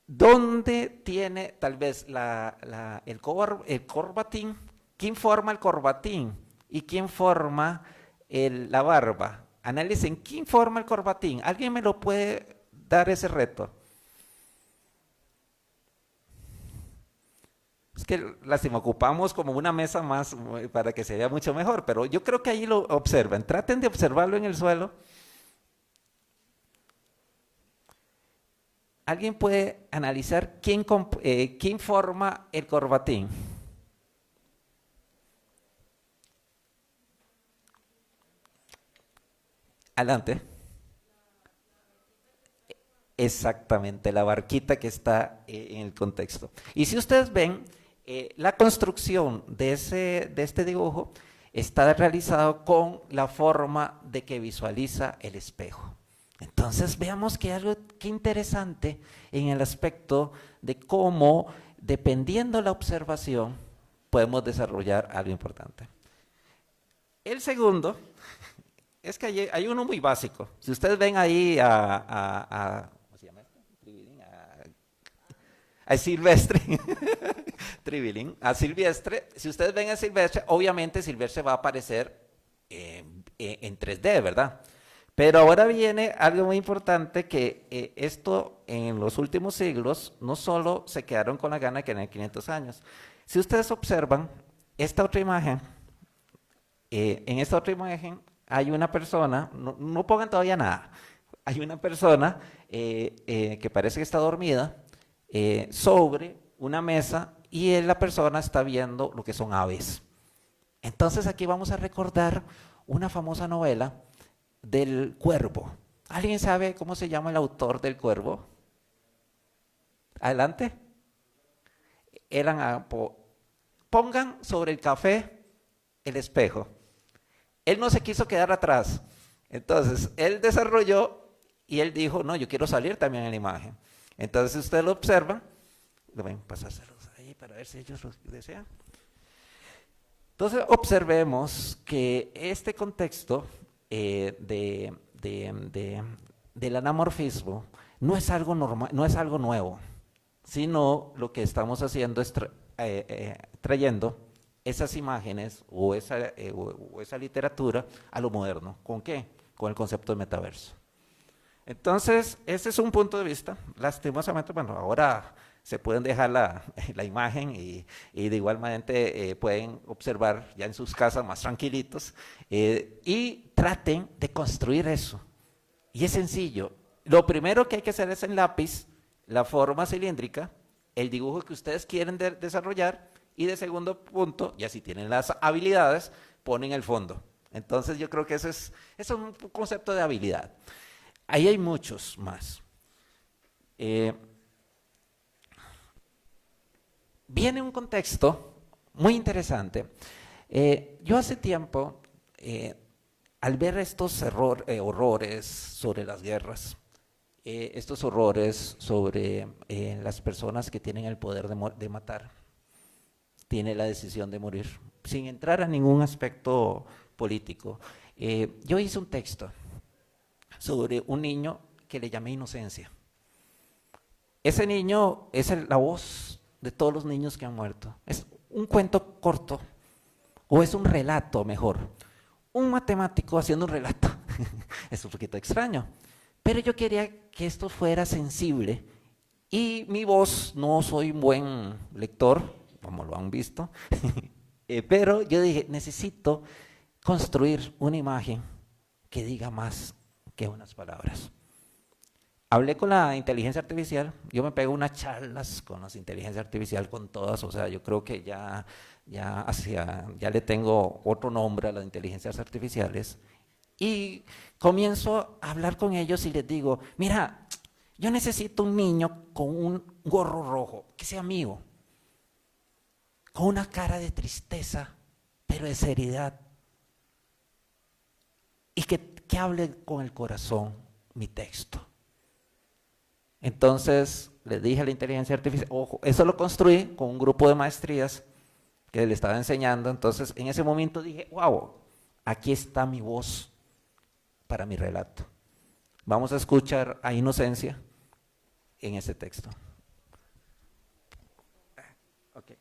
dónde tiene tal vez el corbatín, quién forma el corbatín y quién forma la barba. Analicen quién forma el corbatín. ¿Alguien me lo puede dar ese reto? Es que lástima, ocupamos como una mesa más para que se vea mucho mejor, pero yo creo que ahí lo observan. Traten de observarlo en el suelo. ¿Alguien puede analizar quién forma el corbatín? Adelante. Exactamente, la barquita que está en el contexto. Y si ustedes ven, la construcción de este dibujo está realizado con la forma de que visualiza el espejo. Entonces veamos que algo que interesante en el aspecto de cómo, dependiendo la observación, podemos desarrollar algo importante. El segundo es que hay uno muy básico. Si ustedes ven ahí ¿cómo se llama esto? Tribilín, a Silvestre, Tribilín, a Silvestre, si ustedes ven a Silvestre, obviamente Silvestre va a aparecer en 3D, ¿verdad? Pero ahora viene algo muy importante que esto en los últimos siglos no solo se quedaron con la gana que en 500 años. Si ustedes observan esta otra imagen, en esta otra imagen hay una persona, no pongan todavía nada, hay una persona que parece que está dormida sobre una mesa y la persona está viendo lo que son aves. Entonces aquí vamos a recordar una famosa novela del Cuervo. ¿Alguien sabe cómo se llama el autor del Cuervo? Adelante. Pongan sobre el café el espejo. Él no se quiso quedar atrás. Entonces, él desarrolló y él dijo, no, yo quiero salir también en la imagen. Entonces, ustedes lo observan. Deben pasárselos ahí para ver si ellos lo desean. Entonces, observemos que este contexto del anamorfismo no es algo normal, no es algo nuevo, sino lo que estamos haciendo es trayendo esas imágenes o esa literatura a lo moderno. ¿Con qué? Con el concepto de metaverso. Entonces, ese es un punto de vista. Lastimosamente, bueno, ahora se pueden dejar la imagen y de igual manera pueden observar ya en sus casas más tranquilitos y traten de construir eso. Y es sencillo. Lo primero que hay que hacer es en lápiz, la forma cilíndrica, el dibujo que ustedes quieren desarrollar y de segundo punto, ya si tienen las habilidades, ponen el fondo. Entonces yo creo que eso es un concepto de habilidad. Ahí hay muchos más. Viene un contexto muy interesante. Yo hace tiempo, al ver estos horrores sobre las guerras, estos horrores sobre las personas que tienen el poder de matar, tienen la decisión de morir, sin entrar a ningún aspecto político, yo hice un texto sobre un niño que le llamé Inocencia. Ese niño es la voz de todos los niños que han muerto. Es un cuento corto, o es un relato mejor. Un matemático haciendo un relato. Es un poquito extraño. Pero yo quería que esto fuera sensible. Y mi voz, no soy un buen lector, como lo han visto. Pero yo dije, necesito construir una imagen que diga más que unas palabras. Hablé con la inteligencia artificial, yo me pego unas charlas con la inteligencia artificial, con todas, o sea, yo creo que ya le tengo otro nombre a las inteligencias artificiales, y comienzo a hablar con ellos y les digo, mira, yo necesito un niño con un gorro rojo, que sea mío, con una cara de tristeza, pero de seriedad, y que hable con el corazón mi texto. Entonces le dije a la inteligencia artificial, ojo, eso lo construí con un grupo de maestrías que le estaba enseñando. Entonces en ese momento dije, wow, aquí está mi voz para mi relato. Vamos a escuchar a Inocencia en ese texto. Okay.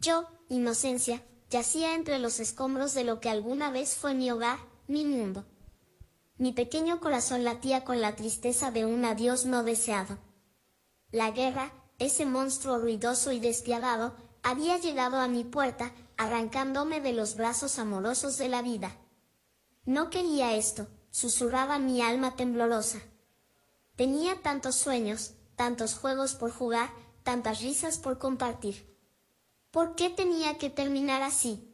Yo, Inocencia, yacía entre los escombros de lo que alguna vez fue mi hogar, mi mundo. Mi pequeño corazón latía con la tristeza de un adiós no deseado. La guerra, ese monstruo ruidoso y despiadado, había llegado a mi puerta, arrancándome de los brazos amorosos de la vida. No quería esto, susurraba mi alma temblorosa. Tenía tantos sueños, tantos juegos por jugar, tantas risas por compartir. ¿Por qué tenía que terminar así?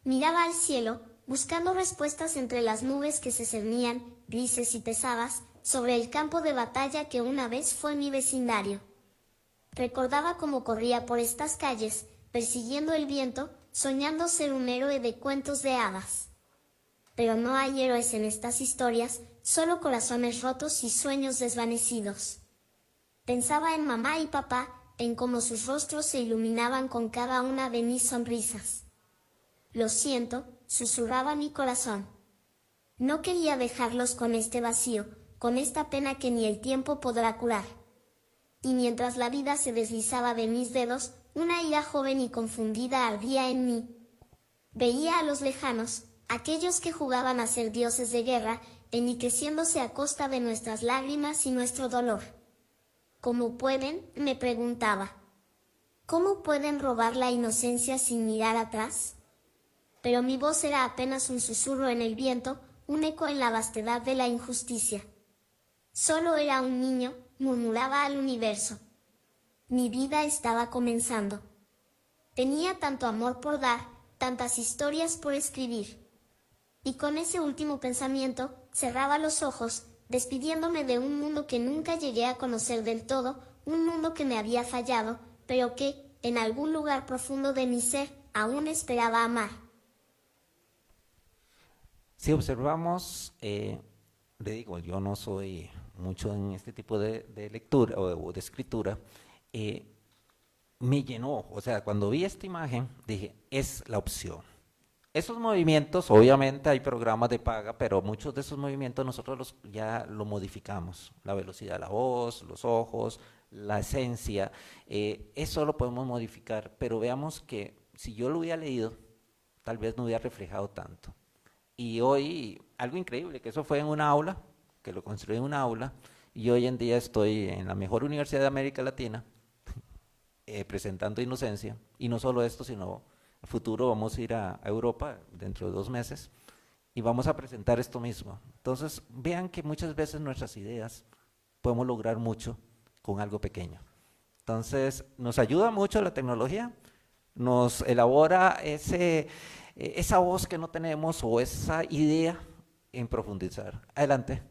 Miraba al cielo, buscando respuestas entre las nubes que se cernían, grises y pesadas, sobre el campo de batalla que una vez fue mi vecindario. Recordaba cómo corría por estas calles, persiguiendo el viento, soñando ser un héroe de cuentos de hadas. Pero no hay héroes en estas historias, solo corazones rotos y sueños desvanecidos. Pensaba en mamá y papá, en cómo sus rostros se iluminaban con cada una de mis sonrisas. Lo siento, susurraba mi corazón. No quería dejarlos con este vacío, con esta pena que ni el tiempo podrá curar. Y mientras la vida se deslizaba de mis dedos, una ira joven y confundida ardía en mí. Veía a los lejanos, aquellos que jugaban a ser dioses de guerra, enriqueciéndose a costa de nuestras lágrimas y nuestro dolor. ¿Cómo pueden?, me preguntaba. ¿Cómo pueden robar la inocencia sin mirar atrás? Pero mi voz era apenas un susurro en el viento, un eco en la vastedad de la injusticia. Solo era un niño, murmuraba al universo. Mi vida estaba comenzando. Tenía tanto amor por dar, tantas historias por escribir. Y con ese último pensamiento, cerraba los ojos, despidiéndome de un mundo que nunca llegué a conocer del todo, un mundo que me había fallado, pero que, en algún lugar profundo de mi ser, aún esperaba amar. Si observamos, le digo, yo no soy mucho en este tipo de lectura o de escritura, me llenó, o sea, cuando vi esta imagen, dije, es la opción. Esos movimientos, obviamente hay programas de paga, pero muchos de esos movimientos nosotros ya lo modificamos. La velocidad de la voz, los ojos, la esencia, eso lo podemos modificar, pero veamos que si yo lo hubiera leído, tal vez no hubiera reflejado tanto. Y hoy, algo increíble, que eso fue en una aula, que lo construí en una aula, y hoy en día estoy en la mejor universidad de América Latina, presentando Inocencia, y no solo esto, sino a futuro vamos a ir a Europa dentro de 2 meses, y vamos a presentar esto mismo. Entonces, vean que muchas veces nuestras ideas podemos lograr mucho con algo pequeño. Entonces, nos ayuda mucho la tecnología, nos elabora esa voz que no tenemos o esa idea en profundizar. Adelante.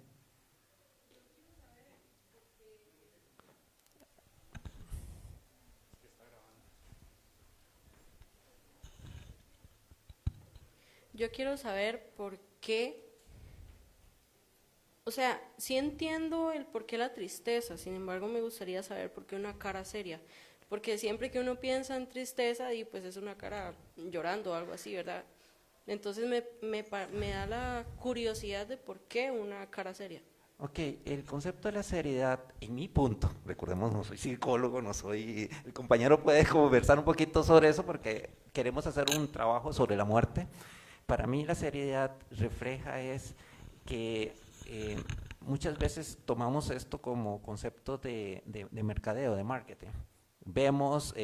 Yo quiero saber por qué, o sea, sí entiendo el por qué la tristeza, sin embargo me gustaría saber por qué una cara seria, porque siempre que uno piensa en tristeza, y pues es una cara llorando o algo así, ¿verdad? Entonces me da la curiosidad de por qué una cara seria. Ok, el concepto de la seriedad, en mi punto, recordemos, no soy psicólogo, no soy, el compañero puede conversar un poquito sobre eso porque queremos hacer un trabajo sobre la muerte. Para mí la seriedad refleja es que muchas veces tomamos esto como concepto de mercadeo, de marketing. Vemos,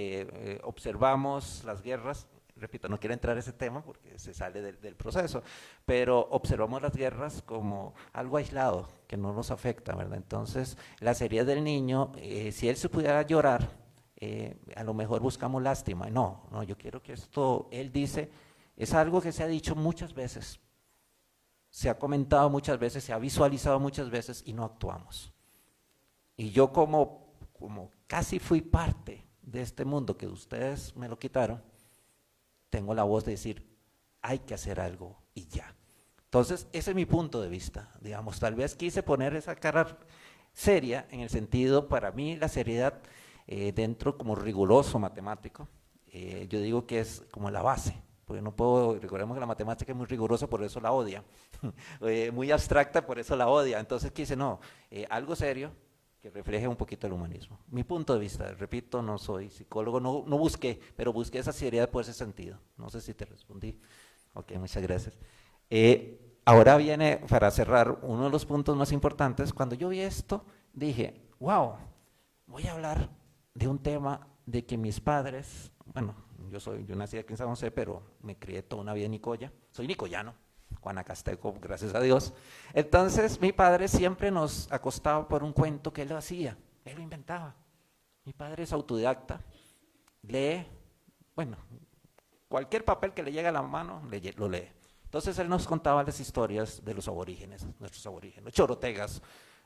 observamos las guerras, repito, no quiero entrar en ese tema porque se sale del proceso, pero observamos las guerras como algo aislado, que no nos afecta, ¿verdad? Entonces, la seriedad del niño, si él se pudiera llorar, a lo mejor buscamos lástima. No, yo quiero que esto, él dice, es algo que se ha dicho muchas veces, se ha comentado muchas veces, se ha visualizado muchas veces y no actuamos. Y yo como casi fui parte de este mundo que ustedes me lo quitaron, tengo la voz de decir, hay que hacer algo y ya. Entonces, ese es mi punto de vista, digamos, tal vez quise poner esa cara seria en el sentido, para mí la seriedad dentro como riguroso matemático, yo digo que es como la base, porque no puedo, recordemos que la matemática es muy rigurosa, por eso la odia, muy abstracta, por eso la odia, entonces quise, no, algo serio, que refleje un poquito el humanismo. Mi punto de vista, repito, no soy psicólogo, no busqué, pero busqué esa seriedad por ese sentido. No sé si te respondí. Ok, muchas gracias. Ahora viene, para cerrar, uno de los puntos más importantes. Cuando yo vi esto, dije, wow, voy a hablar de un tema de que mis padres, bueno, yo nací aquí en San José, pero me crié toda una vida en Nicoya, soy nicoyano, guanacasteco, gracias a Dios. Entonces mi padre siempre nos acostaba por un cuento que él lo hacía, él lo inventaba. Mi padre es autodidacta, lee, bueno, cualquier papel que le llegue a la mano, lo lee. Entonces él nos contaba las historias de los aborígenes, nuestros aborígenes, los chorotegas.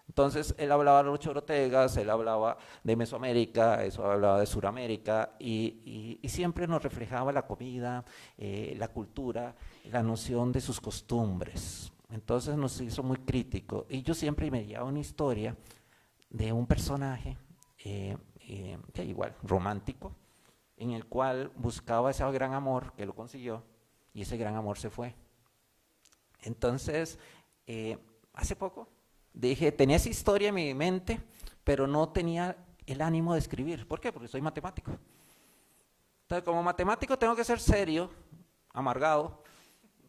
Entonces él hablaba de los chorotegas, él hablaba de Mesoamérica, eso hablaba de Suramérica, y siempre nos reflejaba la comida, la cultura, la noción de sus costumbres. Entonces nos hizo muy crítico, y yo siempre me llevaba una historia de un personaje igual, romántico, en el cual buscaba ese gran amor, que lo consiguió, y ese gran amor se fue. Entonces, hace poco, tenía esa historia en mi mente, pero no tenía el ánimo de escribir. ¿Por qué? Porque soy matemático. Entonces, como matemático tengo que ser serio, amargado,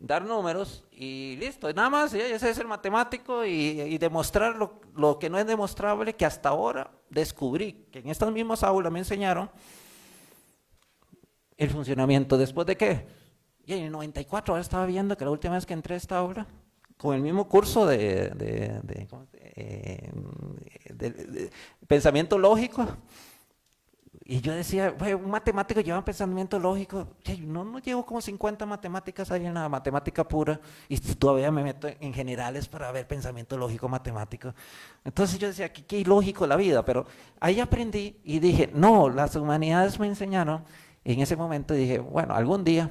dar números y listo, nada más, ese es el matemático y demostrar lo que no es demostrable, que hasta ahora descubrí, que en estas mismas aulas me enseñaron el funcionamiento. ¿Después de qué? Y en el 94 ahora estaba viendo que la última vez que entré a esta aula, con el mismo curso de pensamiento lógico, y yo decía, un matemático lleva pensamiento lógico, no llevo como 50 matemáticas ahí en la matemática pura, y todavía me meto en generales para ver pensamiento lógico matemático. Entonces yo decía, qué ilógico la vida, pero ahí aprendí y dije, no, las humanidades me enseñaron, en ese momento dije, bueno, algún día,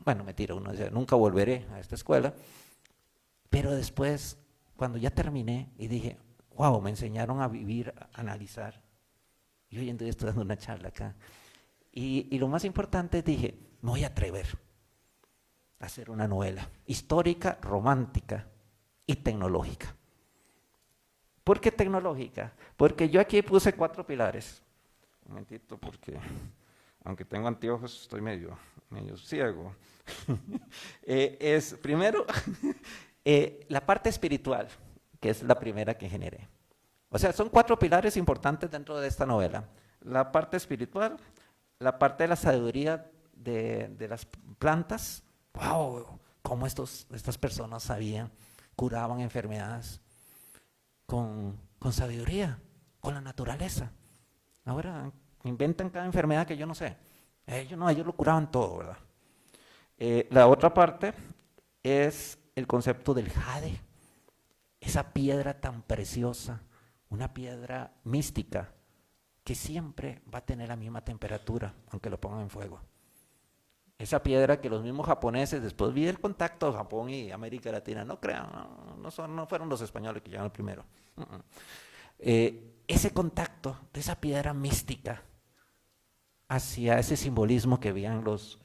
mentira, uno decía, nunca volveré a esta escuela, pero después, cuando ya terminé, y dije, wow, me enseñaron a vivir, a analizar. Y hoy en día estoy dando una charla acá. Y lo más importante, dije, me voy a atrever a hacer una novela histórica, romántica y tecnológica. ¿Por qué tecnológica? Porque yo aquí puse 4 pilares. Un momentito, porque aunque tengo anteojos, estoy medio ciego. Primero, la parte espiritual, que es la primera que generé. O sea, son 4 pilares importantes dentro de esta novela. La parte espiritual, la parte de la sabiduría de las plantas. ¡Wow! Cómo estas personas sabían, curaban enfermedades con sabiduría, con la naturaleza. Ahora inventan cada enfermedad que yo no sé. Ellos lo curaban todo, ¿verdad? La otra parte es el concepto del jade, esa piedra tan preciosa, una piedra mística que siempre va a tener la misma temperatura, aunque lo pongan en fuego. Esa piedra que los mismos japoneses, después vi el contacto de Japón y América Latina, no crean, no fueron los españoles que llegaron primero. Ese contacto de esa piedra mística hacia ese simbolismo que veían los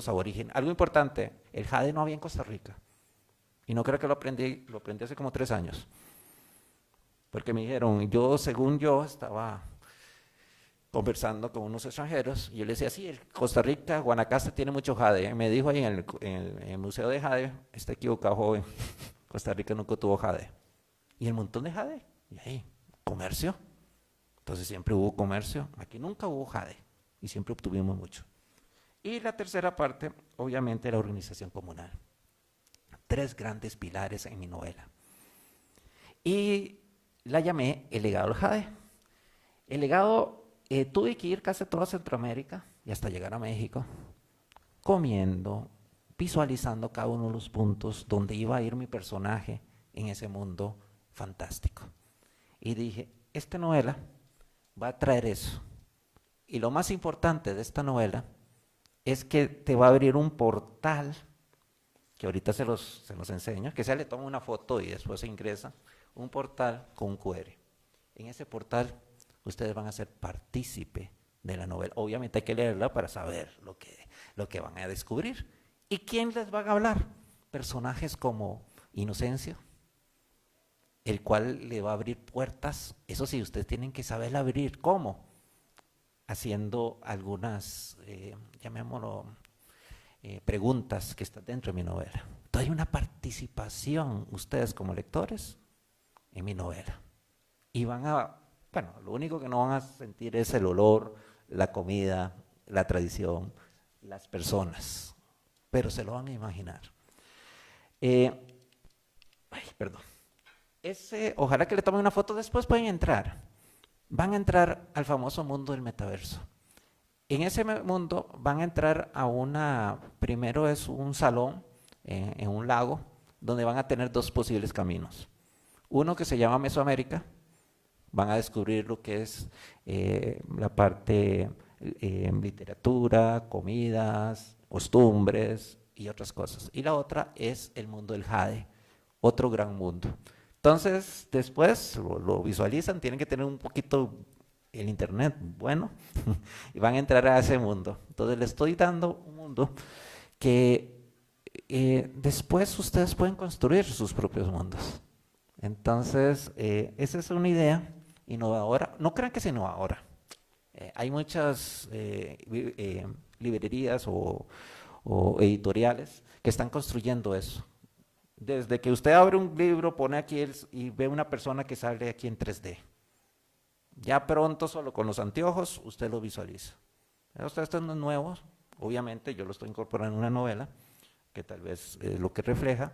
aborígenes. Algo importante, el jade no había en Costa Rica. Y no creo que lo aprendí hace como 3 años. Porque me dijeron, según yo, estaba conversando con unos extranjeros, y yo les decía, sí, Costa Rica, Guanacaste tiene mucho jade. Y me dijo ahí en el Museo de Jade, está equivocado, joven, Costa Rica nunca tuvo jade. Y el montón de jade, y ahí, comercio. Entonces siempre hubo comercio, aquí nunca hubo jade, y siempre obtuvimos mucho. Y la tercera parte, obviamente, la organización comunal. 3 grandes pilares en mi novela. Y la llamé El legado del jade. El legado, tuve que ir casi toda Centroamérica y hasta llegar a México, comiendo, visualizando cada uno de los puntos donde iba a ir mi personaje en ese mundo fantástico. Y dije, esta novela va a traer eso. Y lo más importante de esta novela es que te va a abrir un portal, que ahorita se los enseño, que se le toma una foto y después se ingresa, un portal con un QR. En ese portal ustedes van a ser partícipe de la novela. Obviamente hay que leerla para saber lo que van a descubrir. ¿Y quién les va a hablar? Personajes como Inocencio, el cual le va a abrir puertas. Eso sí, ustedes tienen que saber abrir. ¿Cómo? Haciendo algunas, llamémoslo, preguntas que están dentro de mi novela. Entonces hay una participación, ustedes como lectores, en mi novela. Y lo único que no van a sentir es el olor, la comida, la tradición, las personas, pero se lo van a imaginar. Perdón. Ojalá que le tomen una foto, después pueden entrar. Van a entrar al famoso mundo del metaverso. En ese mundo van a entrar primero es un salón en un lago, donde van a tener 2 posibles caminos. Uno que se llama Mesoamérica, van a descubrir lo que es la parte literatura, comidas, costumbres y otras cosas. Y la otra es el mundo del jade, otro gran mundo. Entonces, después lo visualizan, tienen que tener un poquito el internet, bueno, y van a entrar a ese mundo. Entonces les estoy dando un mundo que después ustedes pueden construir sus propios mundos. Entonces, esa es una idea innovadora. No crean que es innovadora. Hay muchas librerías o editoriales que están construyendo eso. Desde que usted abre un libro, pone aquí y ve una persona que sale aquí en 3D. Ya pronto, solo con los anteojos, usted lo visualiza. Esto no es nuevo, obviamente yo lo estoy incorporando en una novela, que tal vez es lo que refleja,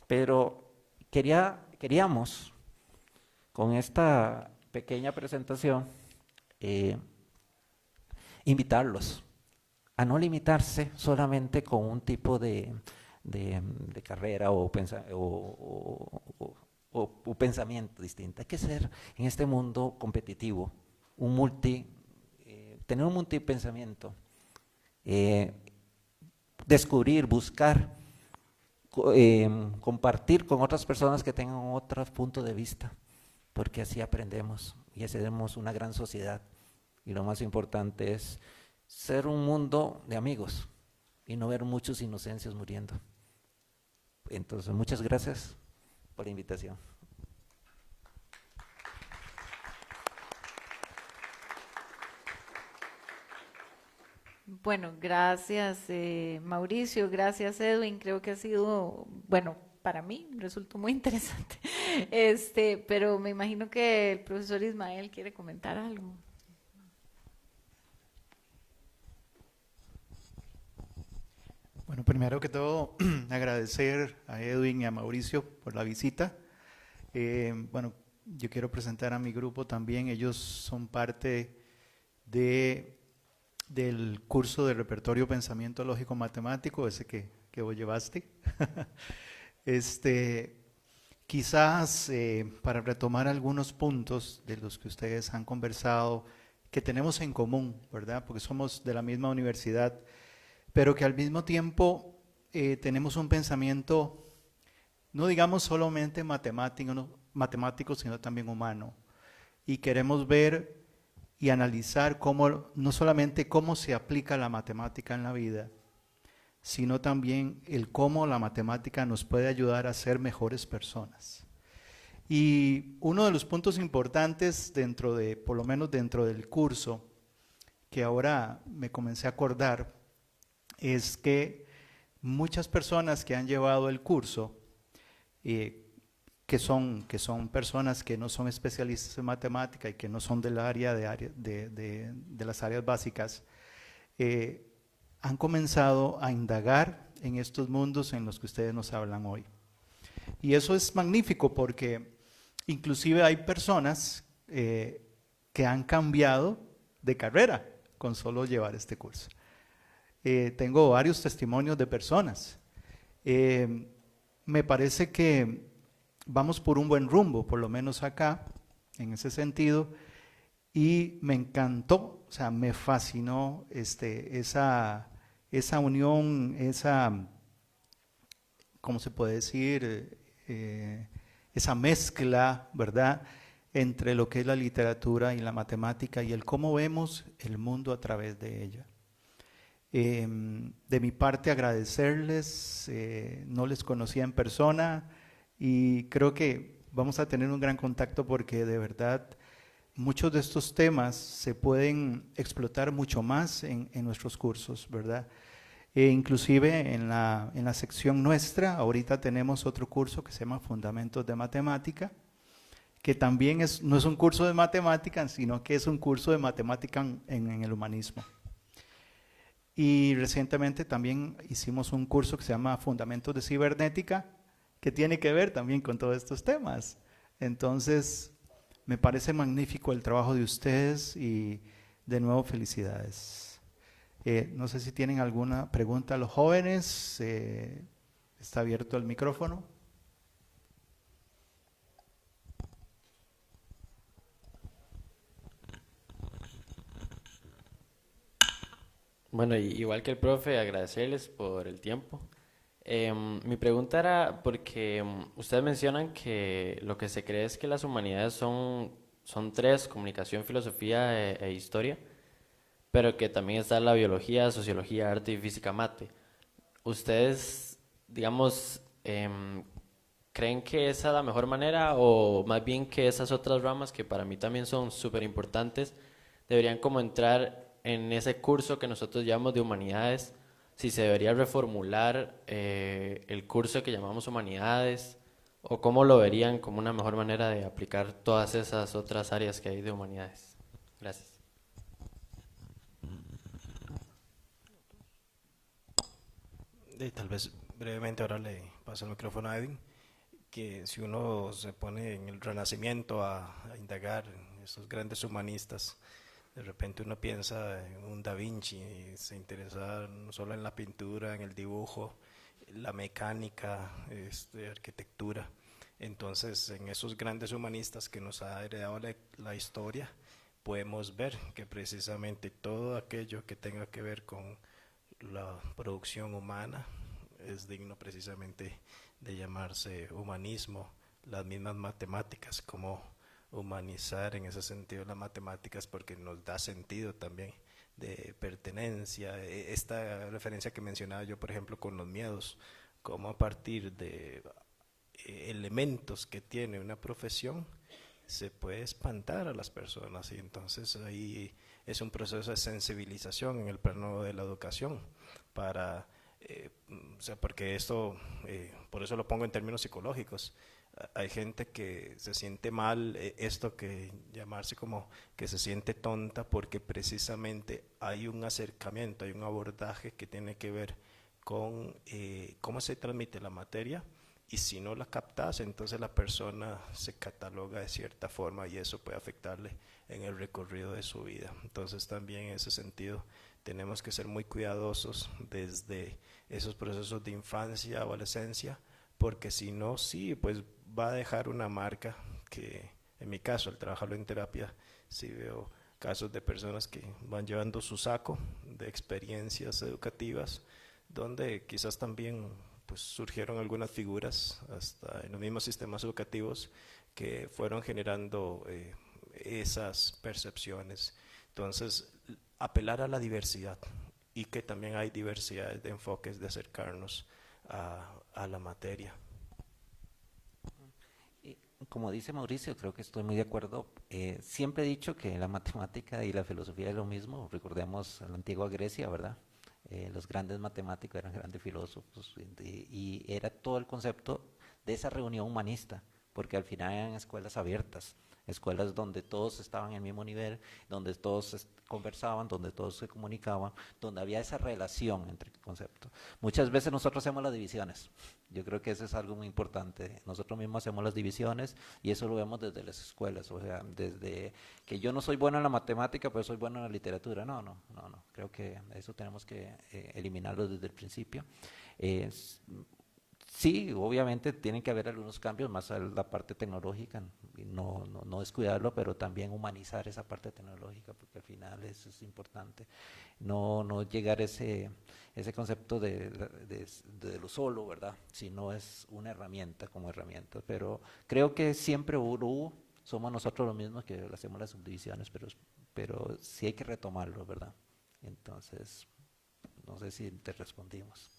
pero queríamos, con esta pequeña presentación, invitarlos a no limitarse solamente con un tipo de carrera o pensamiento distinto. Hay que ser en este mundo competitivo, tener un multipensamiento, descubrir, buscar, compartir con otras personas que tengan otro punto de vista, porque así aprendemos y hacemos una gran sociedad. Y lo más importante es ser un mundo de amigos y no ver muchos inocencias muriendo. Entonces, muchas gracias por la invitación. Bueno, gracias Mauricio, gracias Edwin, creo que ha sido, bueno, para mí resultó muy interesante, pero me imagino que el profesor Ismael quiere comentar algo. Bueno, primero que todo, agradecer a Edwin y a Mauricio por la visita. Bueno, yo quiero presentar a mi grupo también. Ellos son parte del curso de repertorio pensamiento lógico matemático, ese que vos llevaste. Quizás para retomar algunos puntos de los que ustedes han conversado, que tenemos en común, ¿verdad? Porque somos de la misma universidad, pero que al mismo tiempo tenemos un pensamiento, no digamos solamente matemático, sino también humano. Y queremos ver y analizar no solamente cómo se aplica la matemática en la vida, sino también el cómo la matemática nos puede ayudar a ser mejores personas. Y uno de los puntos importantes por lo menos dentro del curso, que ahora me comencé a acordar, es que muchas personas que han llevado el curso, que son personas que no son especialistas en matemática y que no son del área de las áreas básicas, han comenzado a indagar en estos mundos en los que ustedes nos hablan hoy. Y eso es magnífico porque inclusive hay personas que han cambiado de carrera con solo llevar este curso. Tengo varios testimonios de personas. Me parece que vamos por un buen rumbo, por lo menos acá, en ese sentido, y me encantó, o sea, me fascinó esa unión, ¿cómo se puede decir? Esa mezcla, ¿verdad?, entre lo que es la literatura y la matemática y el cómo vemos el mundo a través de ella. De mi parte agradecerles, no les conocía en persona y creo que vamos a tener un gran contacto porque de verdad muchos de estos temas se pueden explotar mucho más en nuestros cursos, ¿verdad? Inclusive en la sección nuestra, ahorita tenemos otro curso que se llama Fundamentos de Matemática, que también no es un curso de matemática, sino que es un curso de matemática en el humanismo. Y recientemente también hicimos un curso que se llama Fundamentos de Cibernética, que tiene que ver también con todos estos temas. Entonces, me parece magnífico el trabajo de ustedes y de nuevo felicidades. No sé si tienen alguna pregunta a los jóvenes. Está abierto el micrófono. Bueno, igual que el profe, agradecerles por el tiempo. Mi pregunta era porque ustedes mencionan que lo que se cree es que las humanidades son son tres: comunicación, filosofía e historia, pero que también está la biología, sociología, arte y física mate. ¿Ustedes, digamos, creen que esa es la mejor manera, o más bien que esas otras ramas, que para mí también son súper importantes, deberían como entrar en ese curso que nosotros llamamos de humanidades? Si se debería reformular el curso que llamamos humanidades, o cómo lo verían como una mejor manera de aplicar todas esas otras áreas que hay de humanidades. Gracias. Tal vez brevemente ahora le paso el micrófono a Edwin, que si uno se pone en el Renacimiento a indagar en estos grandes humanistas, de repente uno piensa en un Da Vinci y se interesa no solo en la pintura, en el dibujo, la mecánica, arquitectura. Entonces, en esos grandes humanistas que nos ha heredado la historia, podemos ver que precisamente todo aquello que tenga que ver con la producción humana es digno precisamente de llamarse humanismo. Las mismas matemáticas, como humanizar en ese sentido las matemáticas, porque nos da sentido también de pertenencia. Esta referencia que mencionaba yo, por ejemplo, con los miedos, como a partir de elementos que tiene una profesión se puede espantar a las personas, y entonces ahí es un proceso de sensibilización en el plano de la educación para, porque esto, por eso lo pongo en términos psicológicos. Hay gente que se siente mal, esto que llamarse como que se siente tonta, porque precisamente hay un acercamiento, hay un abordaje que tiene que ver con cómo se transmite la materia, y si no la captas, entonces la persona se cataloga de cierta forma y eso puede afectarle en el recorrido de su vida. Entonces también en ese sentido tenemos que ser muy cuidadosos desde esos procesos de infancia, adolescencia, porque si no, sí, pues va a dejar una marca que, en mi caso, al trabajarlo en terapia, sí veo casos de personas que van llevando su saco de experiencias educativas, donde quizás también pues surgieron algunas figuras hasta en los mismos sistemas educativos que fueron generando esas percepciones. Entonces, apelar a la diversidad, y que también hay diversidad de enfoques de acercarnos a la materia. Como dice Mauricio, creo que estoy muy de acuerdo. Siempre he dicho que la matemática y la filosofía es lo mismo. Recordemos la antigua Grecia, ¿verdad? Los grandes matemáticos eran grandes filósofos, y era todo el concepto de esa reunión humanista, porque al final eran escuelas abiertas, escuelas donde todos estaban en el mismo nivel, donde todos conversaban, donde todos se comunicaban, donde había esa relación entre conceptos. Muchas veces nosotros hacemos las divisiones, yo creo que eso es algo muy importante, nosotros mismos hacemos las divisiones, y eso lo vemos desde las escuelas, o sea, desde que yo no soy bueno en la matemática, pero soy bueno en la literatura. No, creo que eso tenemos que eliminarlo desde el principio. Sí, obviamente tienen que haber algunos cambios, más a la parte tecnológica, y no descuidarlo, pero también humanizar esa parte tecnológica, porque al final eso es importante. No llegar a ese concepto de lo solo, ¿verdad? Si no es una herramienta como herramienta, pero creo que siempre hubo, somos nosotros los mismos que hacemos las subdivisiones, pero sí hay que retomarlo, ¿verdad? Entonces, no sé si te respondimos.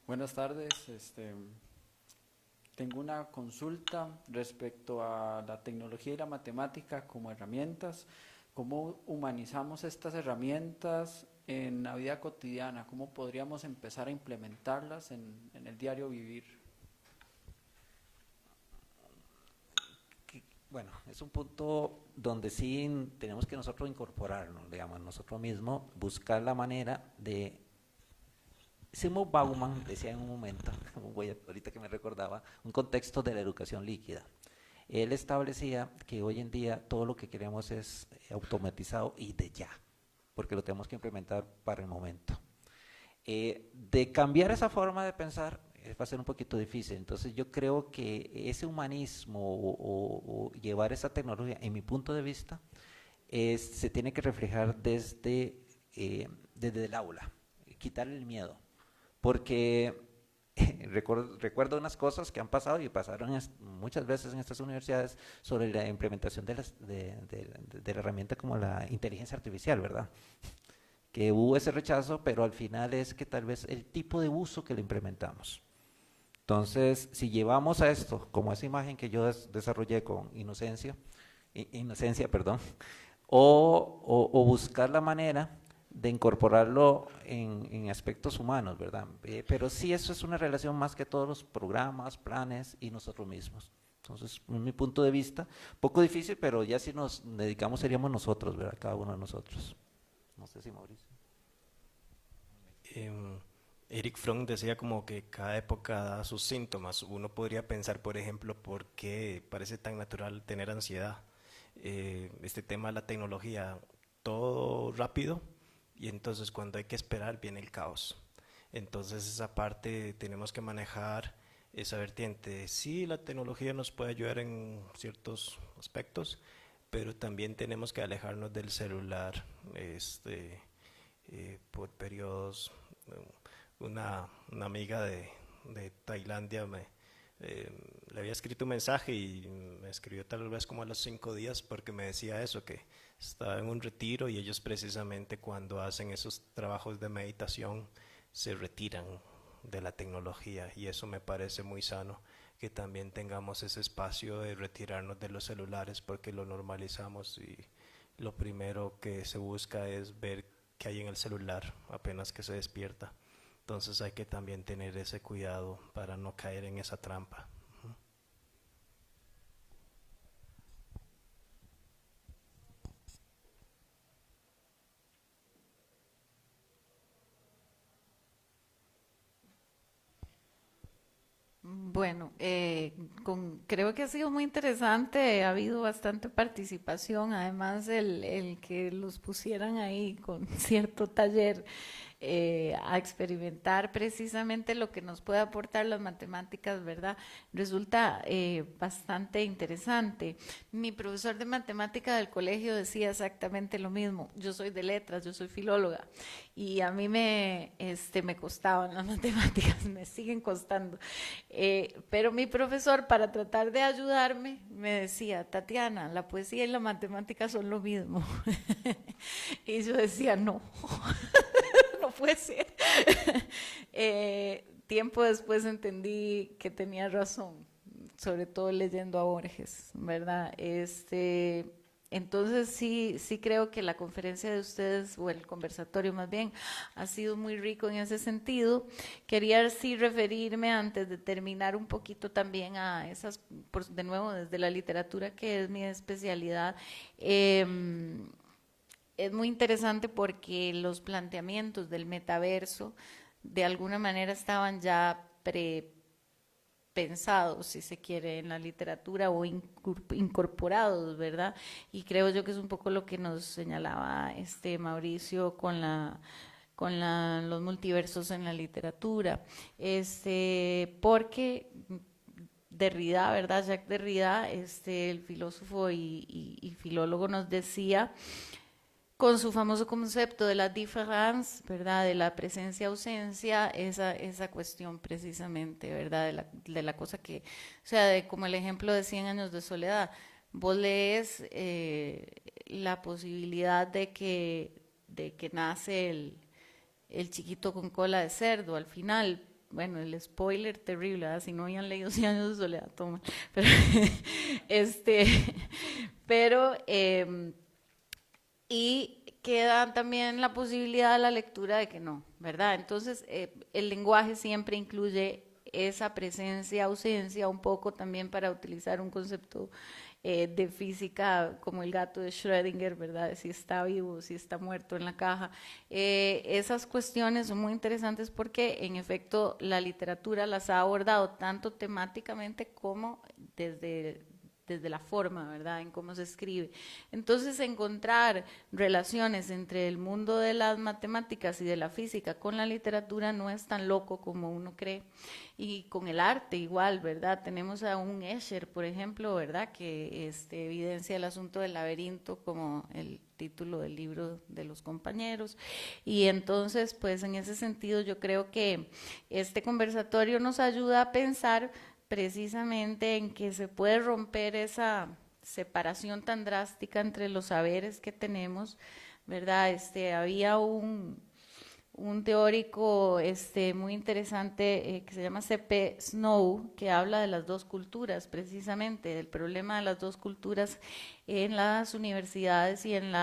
Buenas tardes, tengo una consulta respecto a la tecnología y la matemática como herramientas. ¿Cómo humanizamos estas herramientas en la vida cotidiana? ¿Cómo podríamos empezar a implementarlas en el diario vivir? Bueno, es un punto donde sí tenemos que nosotros incorporarnos, digamos, nosotros mismos, buscar la manera de... Simon Bauman decía en un momento, ahorita que me recordaba, un contexto de la educación líquida. Él establecía que hoy en día todo lo que queremos es automatizado y de ya, porque lo tenemos que implementar para el momento. De cambiar esa forma de pensar va a ser un poquito difícil, entonces yo creo que ese humanismo o llevar esa tecnología, en mi punto de vista, se tiene que reflejar desde el aula, quitarle el miedo, porque recuerdo unas cosas que han pasado y pasaron muchas veces en estas universidades sobre la implementación de la herramienta como la inteligencia artificial, ¿verdad? Que hubo ese rechazo, pero al final es que tal vez el tipo de uso que le implementamos. Entonces, si llevamos a esto, como esa imagen que yo desarrollé con inocencia, perdón, o buscar la manera de incorporarlo en aspectos humanos, ¿verdad? Pero sí, eso es una relación más que todos los programas, planes y nosotros mismos. Entonces, en mi punto de vista, poco difícil, pero ya si nos dedicamos seríamos nosotros, ¿verdad? Cada uno de nosotros. No sé si Mauricio. Eric Fromm decía como que cada época da sus síntomas. Uno podría pensar, por ejemplo, por qué parece tan natural tener ansiedad. Este tema de la tecnología, todo rápido, y entonces cuando hay que esperar viene el caos. Entonces esa parte tenemos que manejar esa vertiente. Sí, la tecnología nos puede ayudar en ciertos aspectos, pero también tenemos que alejarnos del celular por periodos. Una amiga de Tailandia le había escrito un mensaje y me escribió tal vez como a los 5 días porque me decía eso, que estaba en un retiro y ellos precisamente cuando hacen esos trabajos de meditación se retiran de la tecnología, y eso me parece muy sano, que también tengamos ese espacio de retirarnos de los celulares porque lo normalizamos y lo primero que se busca es ver qué hay en el celular apenas que se despierta. Entonces hay que también tener ese cuidado para no caer en esa trampa. Bueno, creo que ha sido muy interesante, ha habido bastante participación, además el que los pusieran ahí con cierto taller a experimentar precisamente lo que nos puede aportar las matemáticas, ¿verdad? Resulta bastante interesante. Mi profesor de matemática del colegio decía exactamente lo mismo. Yo soy de letras, yo soy filóloga, y a mí me costaban las matemáticas, me siguen costando. Pero mi profesor, para tratar de ayudarme, me decía: Tatiana, la poesía y la matemática son lo mismo. Y yo decía: no. No puede ser. Tiempo después entendí que tenía razón, sobre todo leyendo a Borges, ¿verdad? Entonces sí creo que la conferencia de ustedes, o el conversatorio más bien, ha sido muy rico en ese sentido. Quería sí referirme, antes de terminar, un poquito también a esas, de nuevo, desde la literatura, que es mi especialidad. Es muy interesante porque los planteamientos del metaverso de alguna manera estaban ya prepensados, si se quiere, en la literatura, o incorporados, ¿verdad? Y creo yo que es un poco lo que nos señalaba Mauricio con los multiversos en la literatura. Porque Derrida, ¿verdad? Jacques Derrida, el filósofo y filólogo, nos decía, con su famoso concepto de la différence, ¿verdad? De la presencia-ausencia, esa cuestión precisamente, ¿verdad? De la cosa que, o sea, como el ejemplo de 100 años de soledad, vos lees la posibilidad de que nace el chiquito con cola de cerdo al final. Bueno, el spoiler terrible, ¿verdad? Si no habían leído 100 años de soledad, toma. Pero y queda también la posibilidad de la lectura de que no, ¿verdad? Entonces, el lenguaje siempre incluye esa presencia, ausencia, un poco también, para utilizar un concepto de física como el gato de Schrödinger, ¿verdad? Si está vivo, si está muerto en la caja. Esas cuestiones son muy interesantes porque, en efecto, la literatura las ha abordado tanto temáticamente como desde desde la forma, ¿verdad? En cómo se escribe. Entonces, encontrar relaciones entre el mundo de las matemáticas y de la física con la literatura no es tan loco como uno cree. Y con el arte igual, ¿verdad? Tenemos a un Escher, por ejemplo, ¿verdad? Que evidencia el asunto del laberinto como el título del libro de los compañeros. Y entonces, pues en ese sentido yo creo que este conversatorio nos ayuda a pensar precisamente en que se puede romper esa separación tan drástica entre los saberes que tenemos, ¿verdad? Había un teórico muy interesante que se llama C.P. Snow, que habla de las dos culturas, precisamente, del problema de las dos culturas en las universidades y en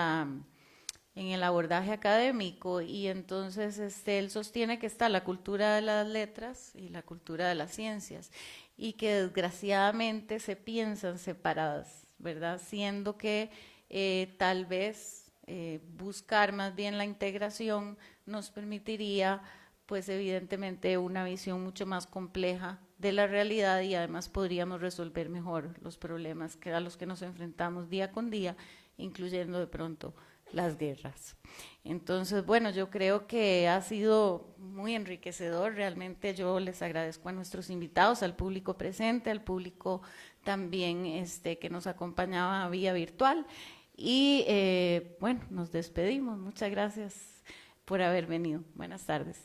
el abordaje académico, y entonces él sostiene que está la cultura de las letras y la cultura de las ciencias, y que desgraciadamente se piensan separadas, ¿verdad? Siendo que tal vez buscar más bien la integración nos permitiría, pues evidentemente, una visión mucho más compleja de la realidad, y además podríamos resolver mejor los problemas a los que nos enfrentamos día con día, incluyendo de pronto las guerras. Entonces, bueno, yo creo que ha sido muy enriquecedor. Realmente yo les agradezco a nuestros invitados, al público presente, al público también que nos acompañaba vía virtual. Y bueno, nos despedimos. Muchas gracias por haber venido. Buenas tardes.